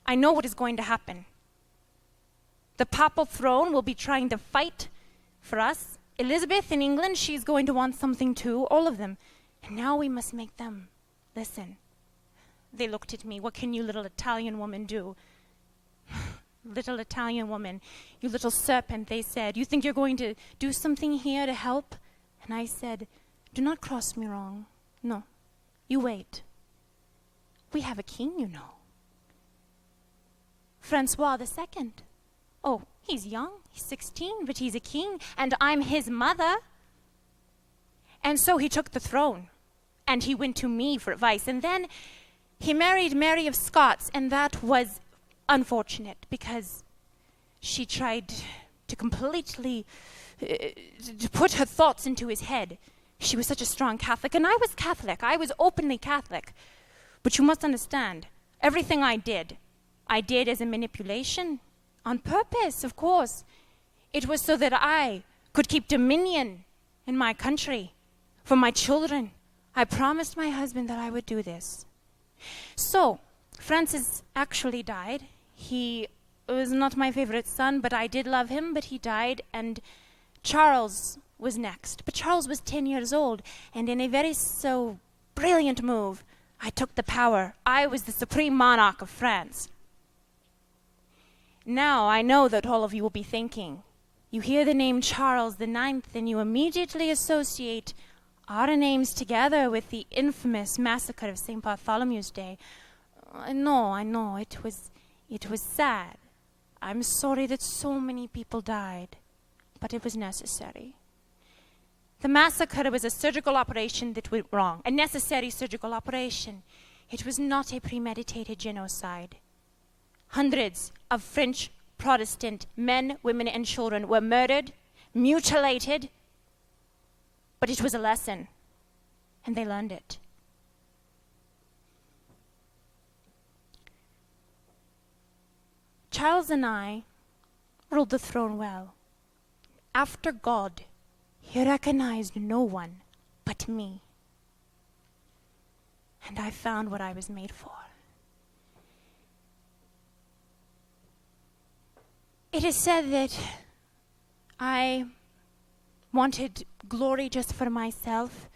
I know what is going to happen. The papal throne will be trying to fight for us. Elizabeth in England, she's going to want something too, all of them. And now we must make them listen. They looked at me. What can you little Italian woman do? little Italian woman, you little serpent, they said. You think you're going to do something here to help? And I said, do not cross me wrong. No, you wait. We have a king, you know. Francois II. Oh, he's young, he's 16, but he's a king, and I'm his mother. And so he took the throne, and he went to me for advice. And then he married Mary of Scots, and that was unfortunate because she tried to completely to put her thoughts into his head. She was such a strong Catholic, and I was Catholic. I was openly Catholic. But you must understand, everything I did as a manipulation, on purpose, of course. It was so that I could keep dominion in my country, for my children. I promised my husband that I would do this. So, Francis actually died. He was not my favorite son, but I did love him, but he died, and Charles was next. But Charles was 10 years old, and in a very so brilliant move, I took the power. I was the supreme monarch of France. Now, I know that all of you will be thinking, you hear the name Charles IX, and you immediately associate our names together with the infamous Massacre of St Bartholomew's Day. I know, it was sad. I'm sorry that so many people died, but it was necessary. The massacre was a surgical operation that went wrong, a necessary surgical operation. It was not a premeditated genocide. Hundreds of French Protestant men, women, and children were murdered, mutilated, but it was a lesson, and they learned it. Charles and I ruled the throne well. After God, he recognized no one but me. And I found what I was made for. It is said that I wanted glory just for myself,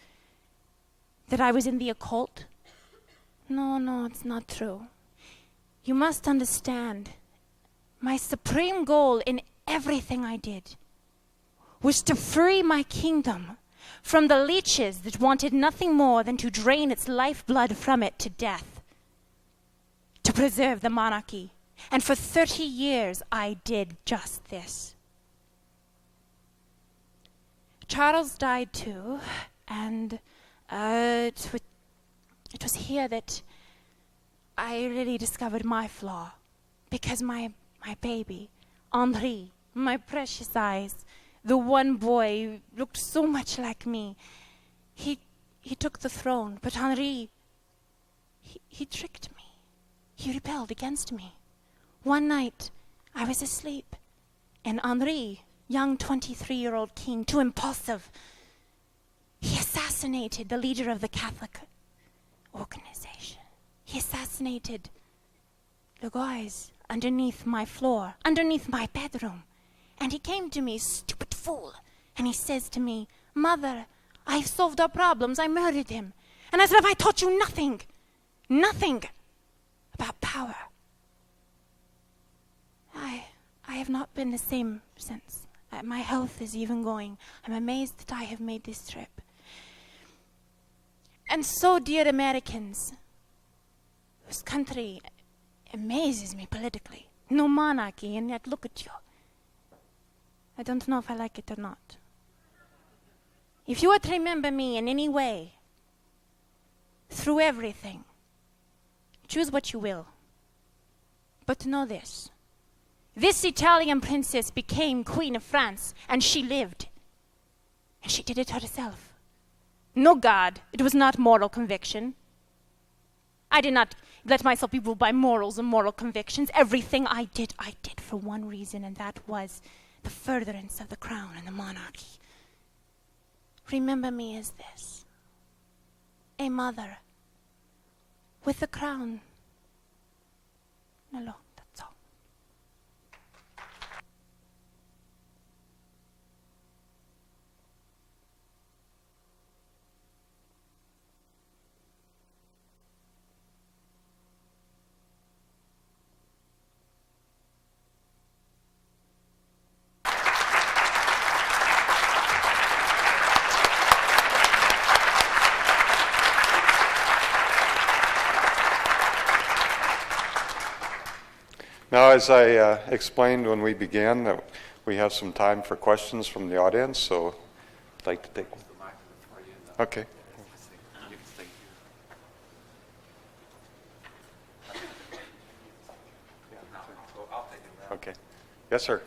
that I was in the occult. No, it's not true. You must understand, my supreme goal in everything I did was to free my kingdom from the leeches that wanted nothing more than to drain its lifeblood from it to death, to preserve the monarchy. And for 30 years, I did just this. Charles died too, and it was here that I really discovered my flaw, because my baby, Henri, my precious eyes, the one boy who looked so much like me, he took the throne, but Henri, he tricked me. He rebelled against me. One night, I was asleep, and Henri, young 23-year-old king, too impulsive, he assassinated the leader of the Catholic organization. He assassinated the guys underneath my floor, underneath my bedroom. And he came to me, stupid fool, and he says to me, Mother, I've solved our problems, I murdered him. And I said, have I taught you nothing about power? I have not been the same since. My health is even going. I'm amazed that I have made this trip. And so, dear Americans, whose country amazes me politically, no monarchy, and yet look at you. I don't know if I like it or not. If you were to remember me in any way, through everything, choose what you will. But know this. This Italian princess became Queen of France, and she lived. And she did it herself. No God, it was not moral conviction. I did not let myself be ruled by morals and moral convictions. Everything I did for one reason, and that was the furtherance of the crown and the monarchy. Remember me as this, a mother with the crown. Hello. Now, as I explained when we began, that we have some time for questions from the audience, so I'd like to take one. Okay. Okay. Yes, sir.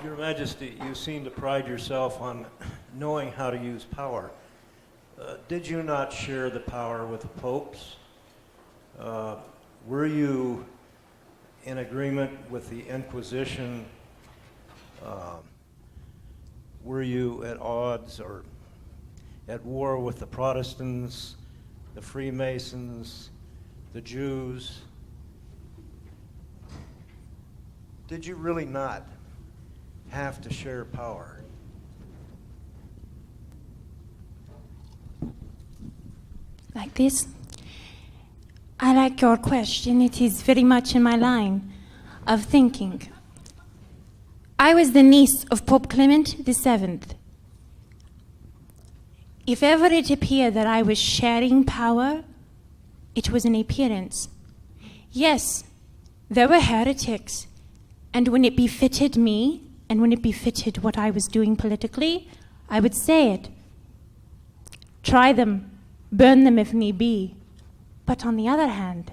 Your Majesty, you seem to pride yourself on knowing how to use power. Did you not share the power with the popes? Were you in agreement with the Inquisition? Were you at odds or at war with the Protestants, the Freemasons, the Jews? Did you really not have to share power? Like this? I like your question. It is very much in my line of thinking. I was the niece of Pope Clement VII. If ever it appeared that I was sharing power, it was an appearance. Yes, there were heretics, and when it befitted me, and when it befitted what I was doing politically, I would say it. Try them, burn them if need be. But on the other hand,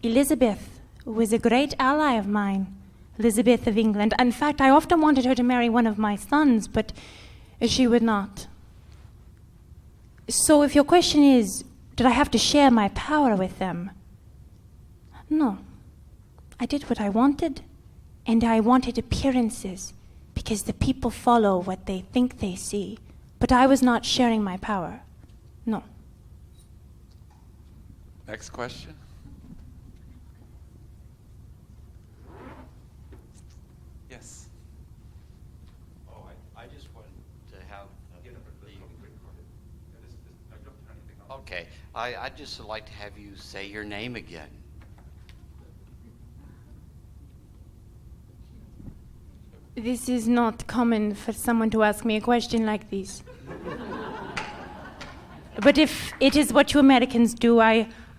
Elizabeth was a great ally of mine, Elizabeth of England. In fact, I often wanted her to marry one of my sons, but she would not. So if your question is, did I have to share my power with them? No. I did what I wanted, and I wanted appearances, because the people follow what they think they see. But I was not sharing my power. No. Next question. Yes. Oh, I just wanted to have Okay, I'd just like to have you say your name again. This is not common for someone to ask me a question like this. But if it is what you Americans do,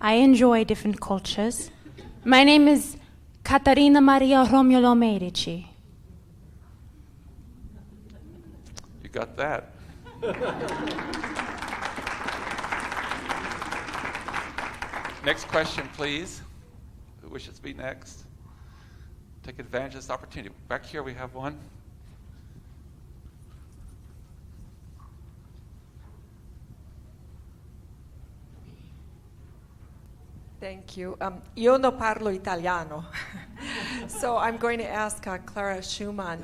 I enjoy different cultures. My name is Caterina Maria Romulo Medici. You got that. Next question, please. Who wishes to be next? Take advantage of this opportunity. Back here we have one. Thank you. Io non parlo italiano. So I'm going to ask Clara Schumann,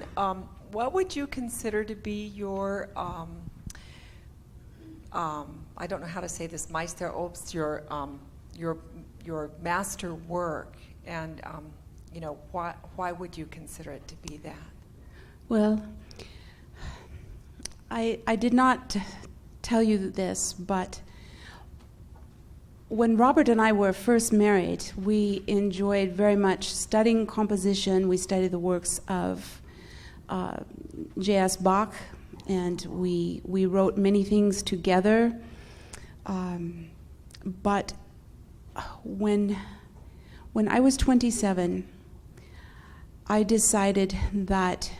what would you consider to be your, I don't know how to say this, Meisterobst, your master work, and you know, why would you consider it to be that? Well, I did not tell you this, but when Robert and I were first married, we enjoyed very much studying composition. We studied the works of J.S. Bach, and we wrote many things together. But when I was 27, I decided that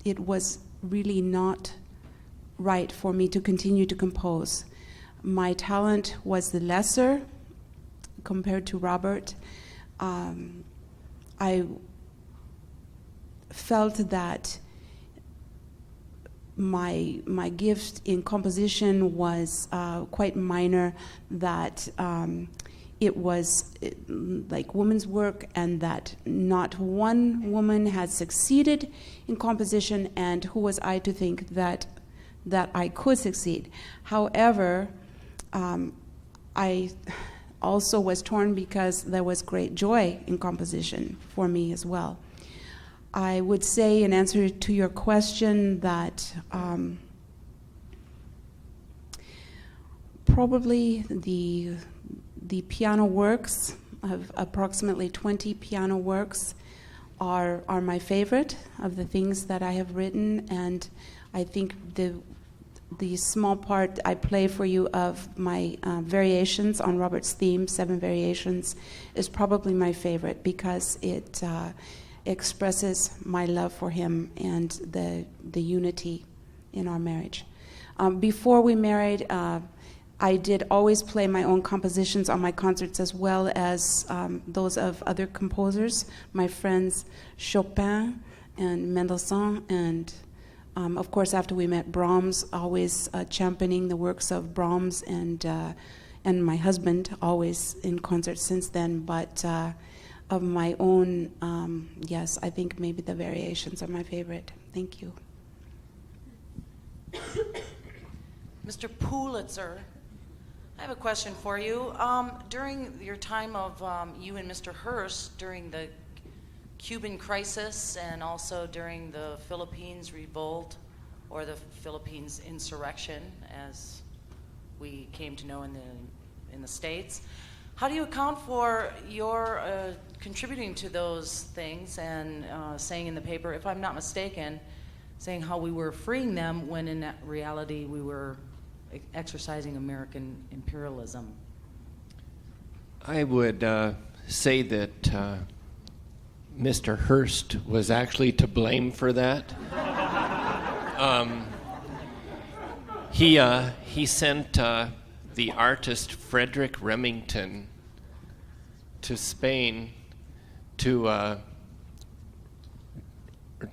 it was really not right for me to continue to compose. My talent was the lesser compared to Robert. I felt that my gift in composition was quite minor, that it was like women's work, and that not one woman had succeeded in composition, and who was I to think that I could succeed. However, I also was torn because there was great joy in composition for me as well. I would say, in answer to your question, that probably the piano works, of approximately 20 piano works, are my favorite of the things that I have written, and I think the small part I play for you of my variations on Robert's theme, 7 variations, is probably my favorite because it expresses my love for him and the unity in our marriage. Before we married, I did always play my own compositions on my concerts as well as those of other composers, my friends Chopin and Mendelssohn, and of course after we met Brahms, always championing the works of Brahms, and my husband always in concerts since then. But of my own, yes, I think maybe the variations are my favorite. Thank you. Mr. Pulitzer, I have a question for you. During your time of you and Mr. Hearst, during the Cuban crisis and also during the Philippines revolt, or the Philippines insurrection, as we came to know in the States, how do you account for your contributing to those things and saying in the paper, if I'm not mistaken, saying how we were freeing them when in reality we were exercising American imperialism? I would say that Mr. Hearst was actually to blame for that. He sent the artist Frederick Remington to Spain to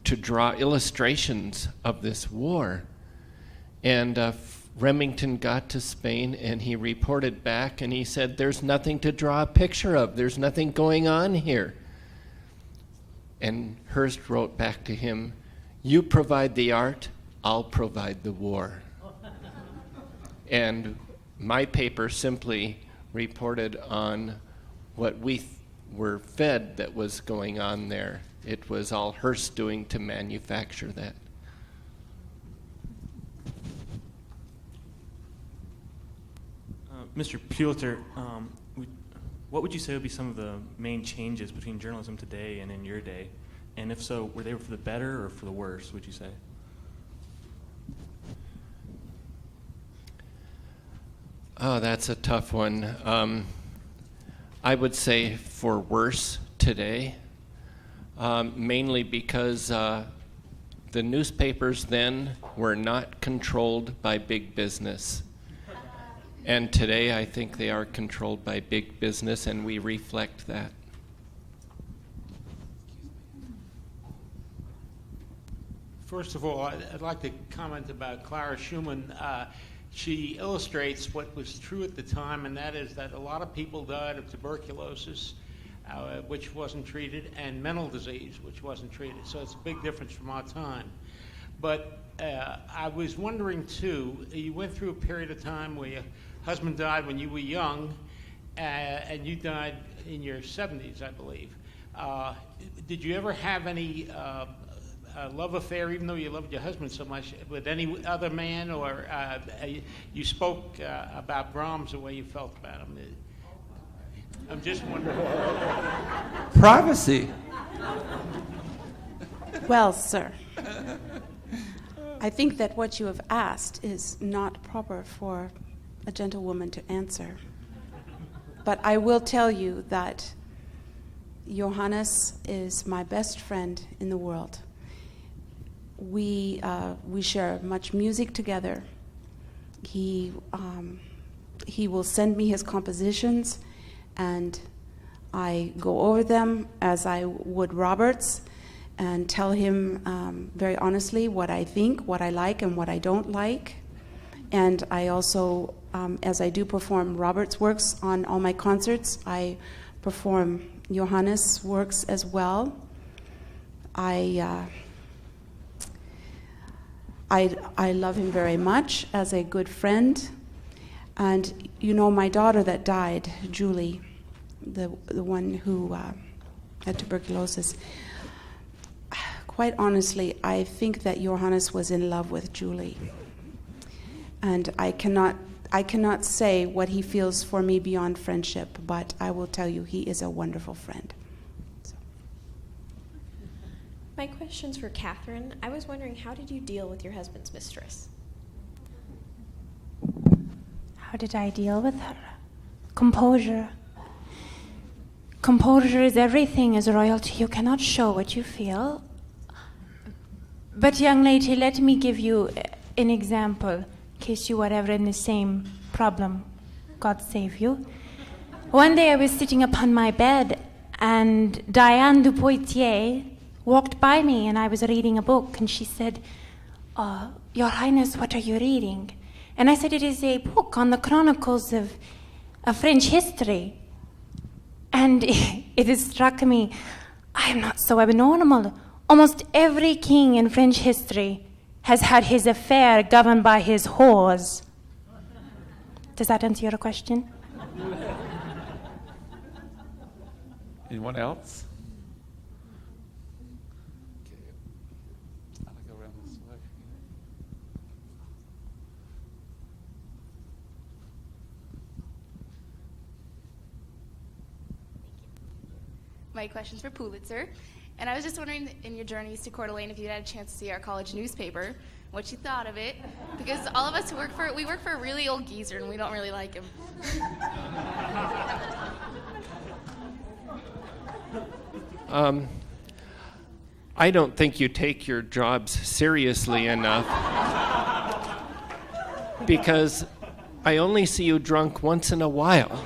draw illustrations of this war. And Remington got to Spain and he reported back and he said, "There's nothing to draw a picture of. There's nothing going on here." And Hearst wrote back to him, "You provide the art, I'll provide the war." And my paper simply reported on what we were fed that was going on there. It was all Hearst doing to manufacture that. Mr. Pulitzer, what would you say would be some of the main changes between journalism today and in your day? And if so, were they for the better or for the worse, would you say? Oh, that's a tough one. I would say for worse today, mainly because the newspapers then were not controlled by big business. And today I think they are controlled by big business, and we reflect that. First of all, I'd like to comment about Clara Schumann. She illustrates what was true at the time, and that is that a lot of people died of tuberculosis, which wasn't treated, and mental disease, which wasn't treated. So it's a big difference from our time. But I was wondering, too, you went through a period of time where your husband died when you were young, and you died in your 70s, I believe. Did you ever have any love affair, even though you loved your husband so much, with any other man? Or you spoke about Brahms the way you felt about him. I'm just wondering. Privacy. Well, sir, I think that what you have asked is not proper for a gentlewoman to answer. But I will tell you that Johannes is my best friend in the world. We share much music together. He will send me his compositions, and I go over them as I would Robert's, and tell him very honestly what I think, what I like, and what I don't like. And I also, as I do perform Robert's works on all my concerts, I perform Johannes' works as well. I love him very much as a good friend. And you know, my daughter that died, Julie, the one who had tuberculosis, quite honestly, I think that Johannes was in love with Julie. And I cannot say what he feels for me beyond friendship, but I will tell you he is a wonderful friend. So. My question's for Catherine. I was wondering, how did you deal with your husband's mistress? How did I deal with her? Composure. Composure is everything as royalty. You cannot show what you feel. But young lady, let me give you an example, in case you were ever in the same problem. God save you. One day I was sitting upon my bed, and Diane de Poitiers walked by me, and I was reading a book, and she said, Your Highness, what are you reading? And I said, it is a book on the chronicles of French history. And it has struck me, I am not so abnormal. Almost every king in French history has had his affair governed by his whores. Does that answer your question? Anyone else? I'll go around this way. My question's for Pulitzer. And I was just wondering, in your journeys to Coeur d'Alene, if you had a chance to see our college newspaper, what you thought of it. Because all of us who work for it, we work for a really old geezer, and we don't really like him. I don't think you take your jobs seriously enough, because I only see you drunk once in a while.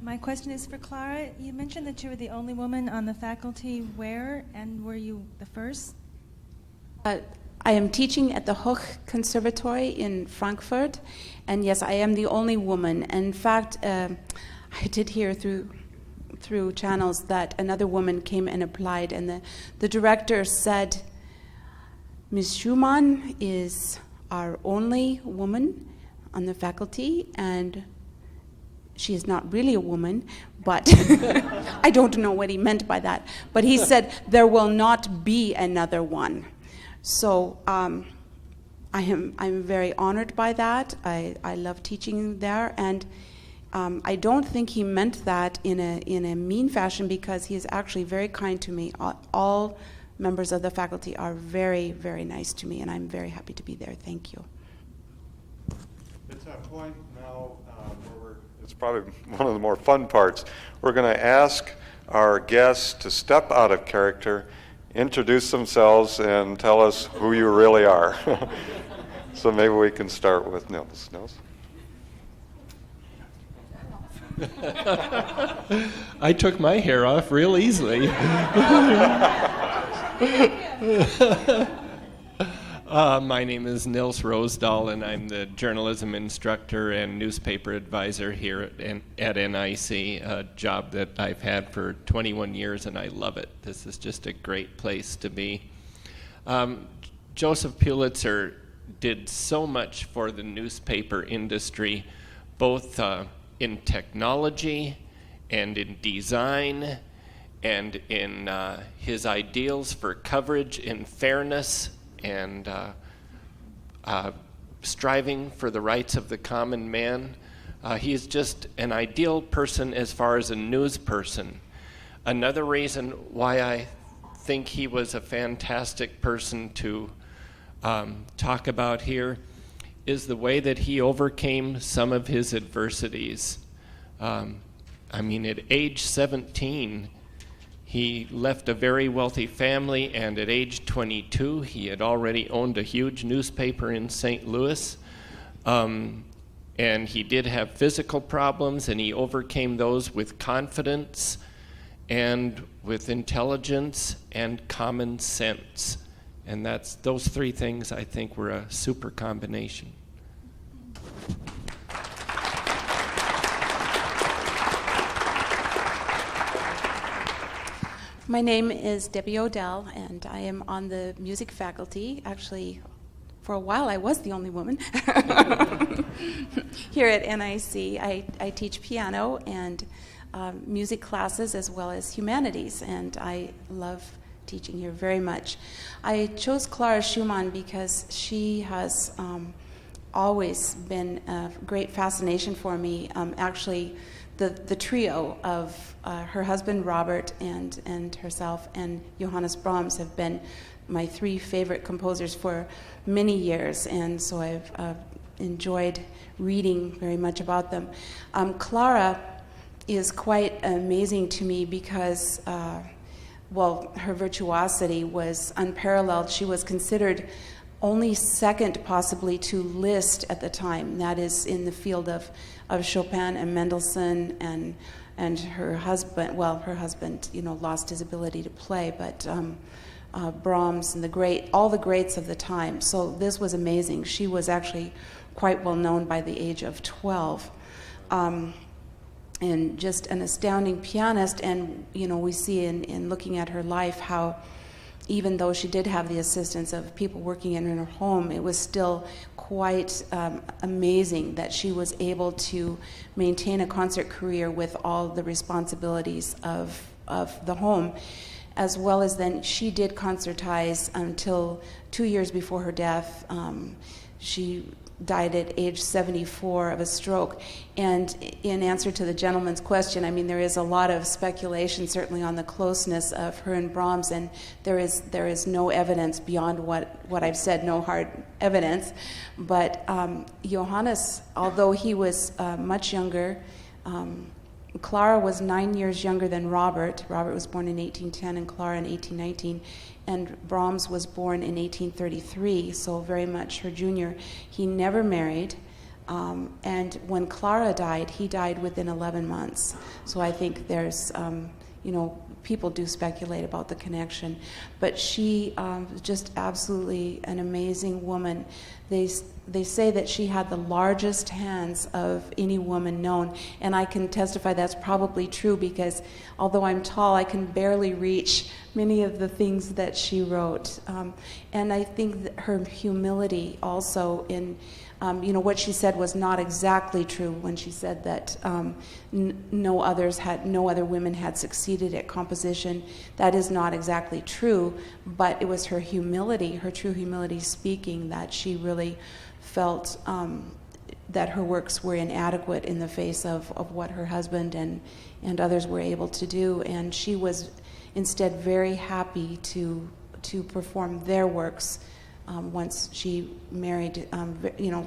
My question is for Clara. You mentioned that you were the only woman on the faculty. Where, and were you the first? I am teaching at the Hoch Conservatory in Frankfurt, and yes, I am the only woman. In fact, I did hear through channels that another woman came and applied, and the director said, Ms. Schumann is our only woman on the faculty, and she is not really a woman, but I don't know what he meant by that. But he said, there will not be another one. So I'm very honored by that. I love teaching there, and I don't think he meant that in a mean fashion, because he is actually very kind to me. All members of the faculty are very, very nice to me, and I'm very happy to be there. Thank you. It's that point now where it's probably one of the more fun parts. We're going to ask our guests to step out of character, introduce themselves, and tell us who you really are. So maybe we can start with Nils. Nils? I took my hair off real easily. My name is Nils Rosedal, and I'm the journalism instructor and newspaper advisor here at NIC, a job that I've had for 21 years, and I love it. This is just a great place to be. Joseph Pulitzer did so much for the newspaper industry, both in technology and in design and in his ideals for coverage and fairness and striving for the rights of the common man. He's just an ideal person as far as a news person. Another reason why I think he was a fantastic person to talk about here is the way that he overcame some of his adversities. I mean, at age 17, he left a very wealthy family, and at age 22, he had already owned a huge newspaper in St. Louis. And he did have physical problems, and he overcame those with confidence and with intelligence and common sense. And those three things, I think, were a super combination. My name is Debbie Odell, and I am on the music faculty. Actually, for a while, I was the only woman here at NIC. I teach piano and music classes as well as humanities, and I love teaching here very much. I chose Clara Schumann because she has always been a great fascination for me. Actually, the trio of her husband Robert and herself and Johannes Brahms have been my three favorite composers for many years, and so I've enjoyed reading very much about them. Clara is quite amazing to me because, her virtuosity was unparalleled. She was considered only second possibly to Liszt at the time. That is in the field of Chopin and Mendelssohn and her husband. Well, her husband, lost his ability to play, but Brahms and all the greats of the time. So this was amazing. She was actually quite well known by the age of 12. And just an astounding pianist. And, we see in looking at her life how even though she did have the assistance of people working in her home, it was still quite amazing that she was able to maintain a concert career with all the responsibilities of the home, as well as then she did concertize until 2 years before her death. She died at age 74 of a stroke. And in answer to the gentleman's question, there is a lot of speculation certainly on the closeness of her and Brahms, and there is no evidence beyond what I've said, no hard evidence. But Johannes, although he was much younger, Clara was 9 years younger than Robert. Robert was born in 1810 and Clara in 1819. And Brahms was born in 1833, so very much her junior. He never married, and when Clara died, he died within 11 months. So I think there's, people do speculate about the connection. But she just absolutely an amazing woman. They say that she had the largest hands of any woman known, and I can testify that's probably true because although I'm tall, I can barely reach many of the things that she wrote. And I think that her humility also in, what she said was not exactly true when she said that no other women had succeeded at composition. That is not exactly true, but it was her humility, her true humility speaking, that she really felt that her works were inadequate in the face of what her husband and others were able to do, and she was instead very happy to perform their works once she married,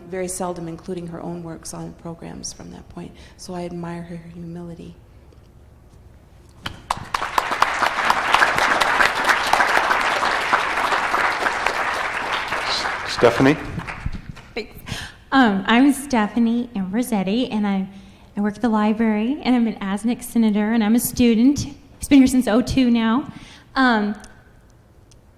very seldom including her own works on programs from that point. So I admire her humility. Stephanie? Thanks. I'm Stephanie Rossetti, and I work at the library, and I'm an ASNIC senator, and I'm a student. He's been here since 2002 now. And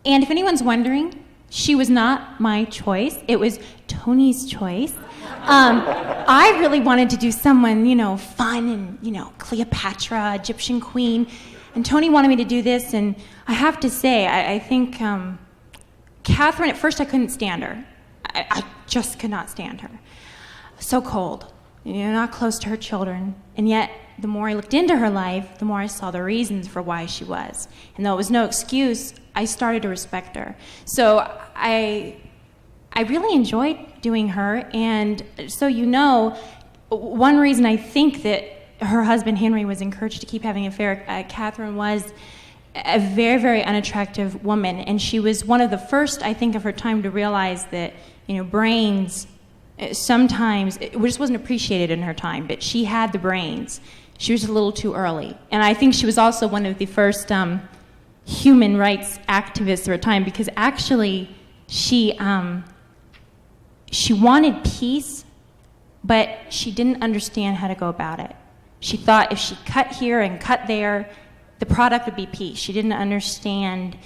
if anyone's wondering, she was not my choice. It was Tony's choice. I really wanted to do someone, fun and, Cleopatra, Egyptian queen. And Tony wanted me to do this, and I have to say, I think Catherine, at first I couldn't stand her. I just could not stand her. So cold, not close to her children. And yet, the more I looked into her life, the more I saw the reasons for why she was. And though it was no excuse, I started to respect her. So I really enjoyed doing her. And so one reason I think that her husband Henry was encouraged to keep having an affair, Catherine was a very, very unattractive woman. And she was one of the first, I think, of her time to realize that, brains, sometimes, it just wasn't appreciated in her time, but she had the brains. She was a little too early. And I think she was also one of the first human rights activists of her time, because actually she wanted peace, but she didn't understand how to go about it. She thought if she cut here and cut there, the product would be peace. She didn't understand.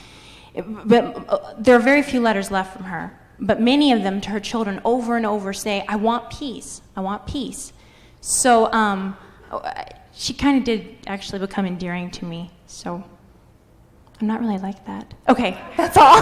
But there are very few letters left from her, but many of them to her children over and over say, I want peace, I want peace. So she kind of did actually become endearing to me, so I'm not really like that. Okay, that's all.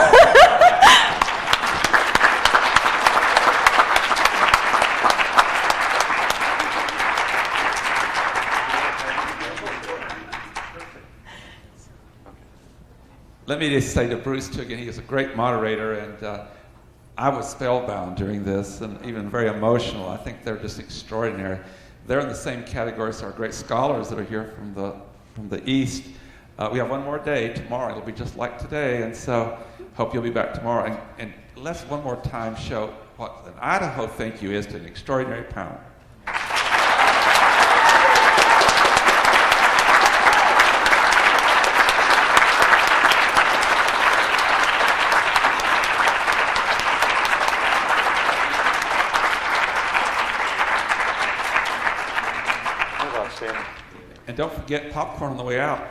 Let me just say to Bruce, too, again, he is a great moderator, and I was spellbound during this and even very emotional. I think they're just extraordinary. They're in the same category as our great scholars that are here from the East. we have one more day tomorrow. It'll be just like today, and so hope you'll be back tomorrow. And let's one more time show what an Idaho thank you is to an extraordinary power. And don't forget popcorn on the way out.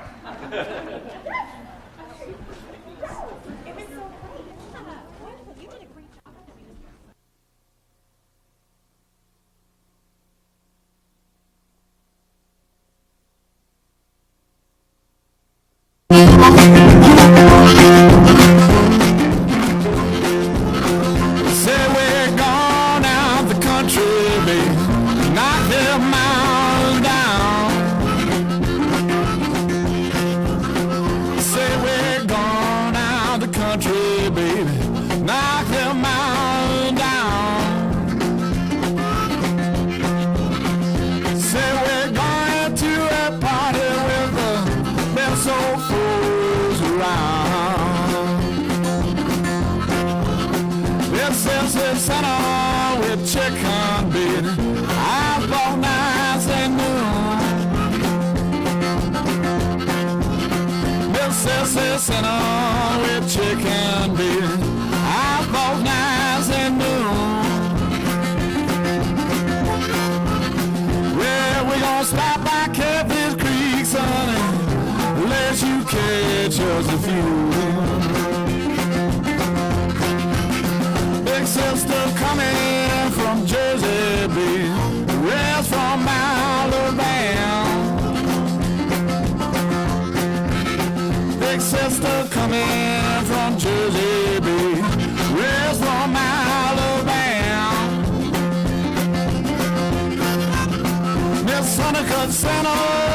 Say we're gone out the country, baby. Knock them miles down. Say we're gone out the country, baby. Knock them miles down. Say we're going to a party with the best old fools around. This is the center with chicken, baby. I bought nice and new. This is the center with chicken, baby. I bought nice and new. Well, we gonna stop by Catfish Creek, sonny, unless you catch us a few. Big sister coming from Jersey, baby. Rest from Alabama. Big sister coming from Jersey, baby. Rest from Alabama. Miss Hunnicutt Center.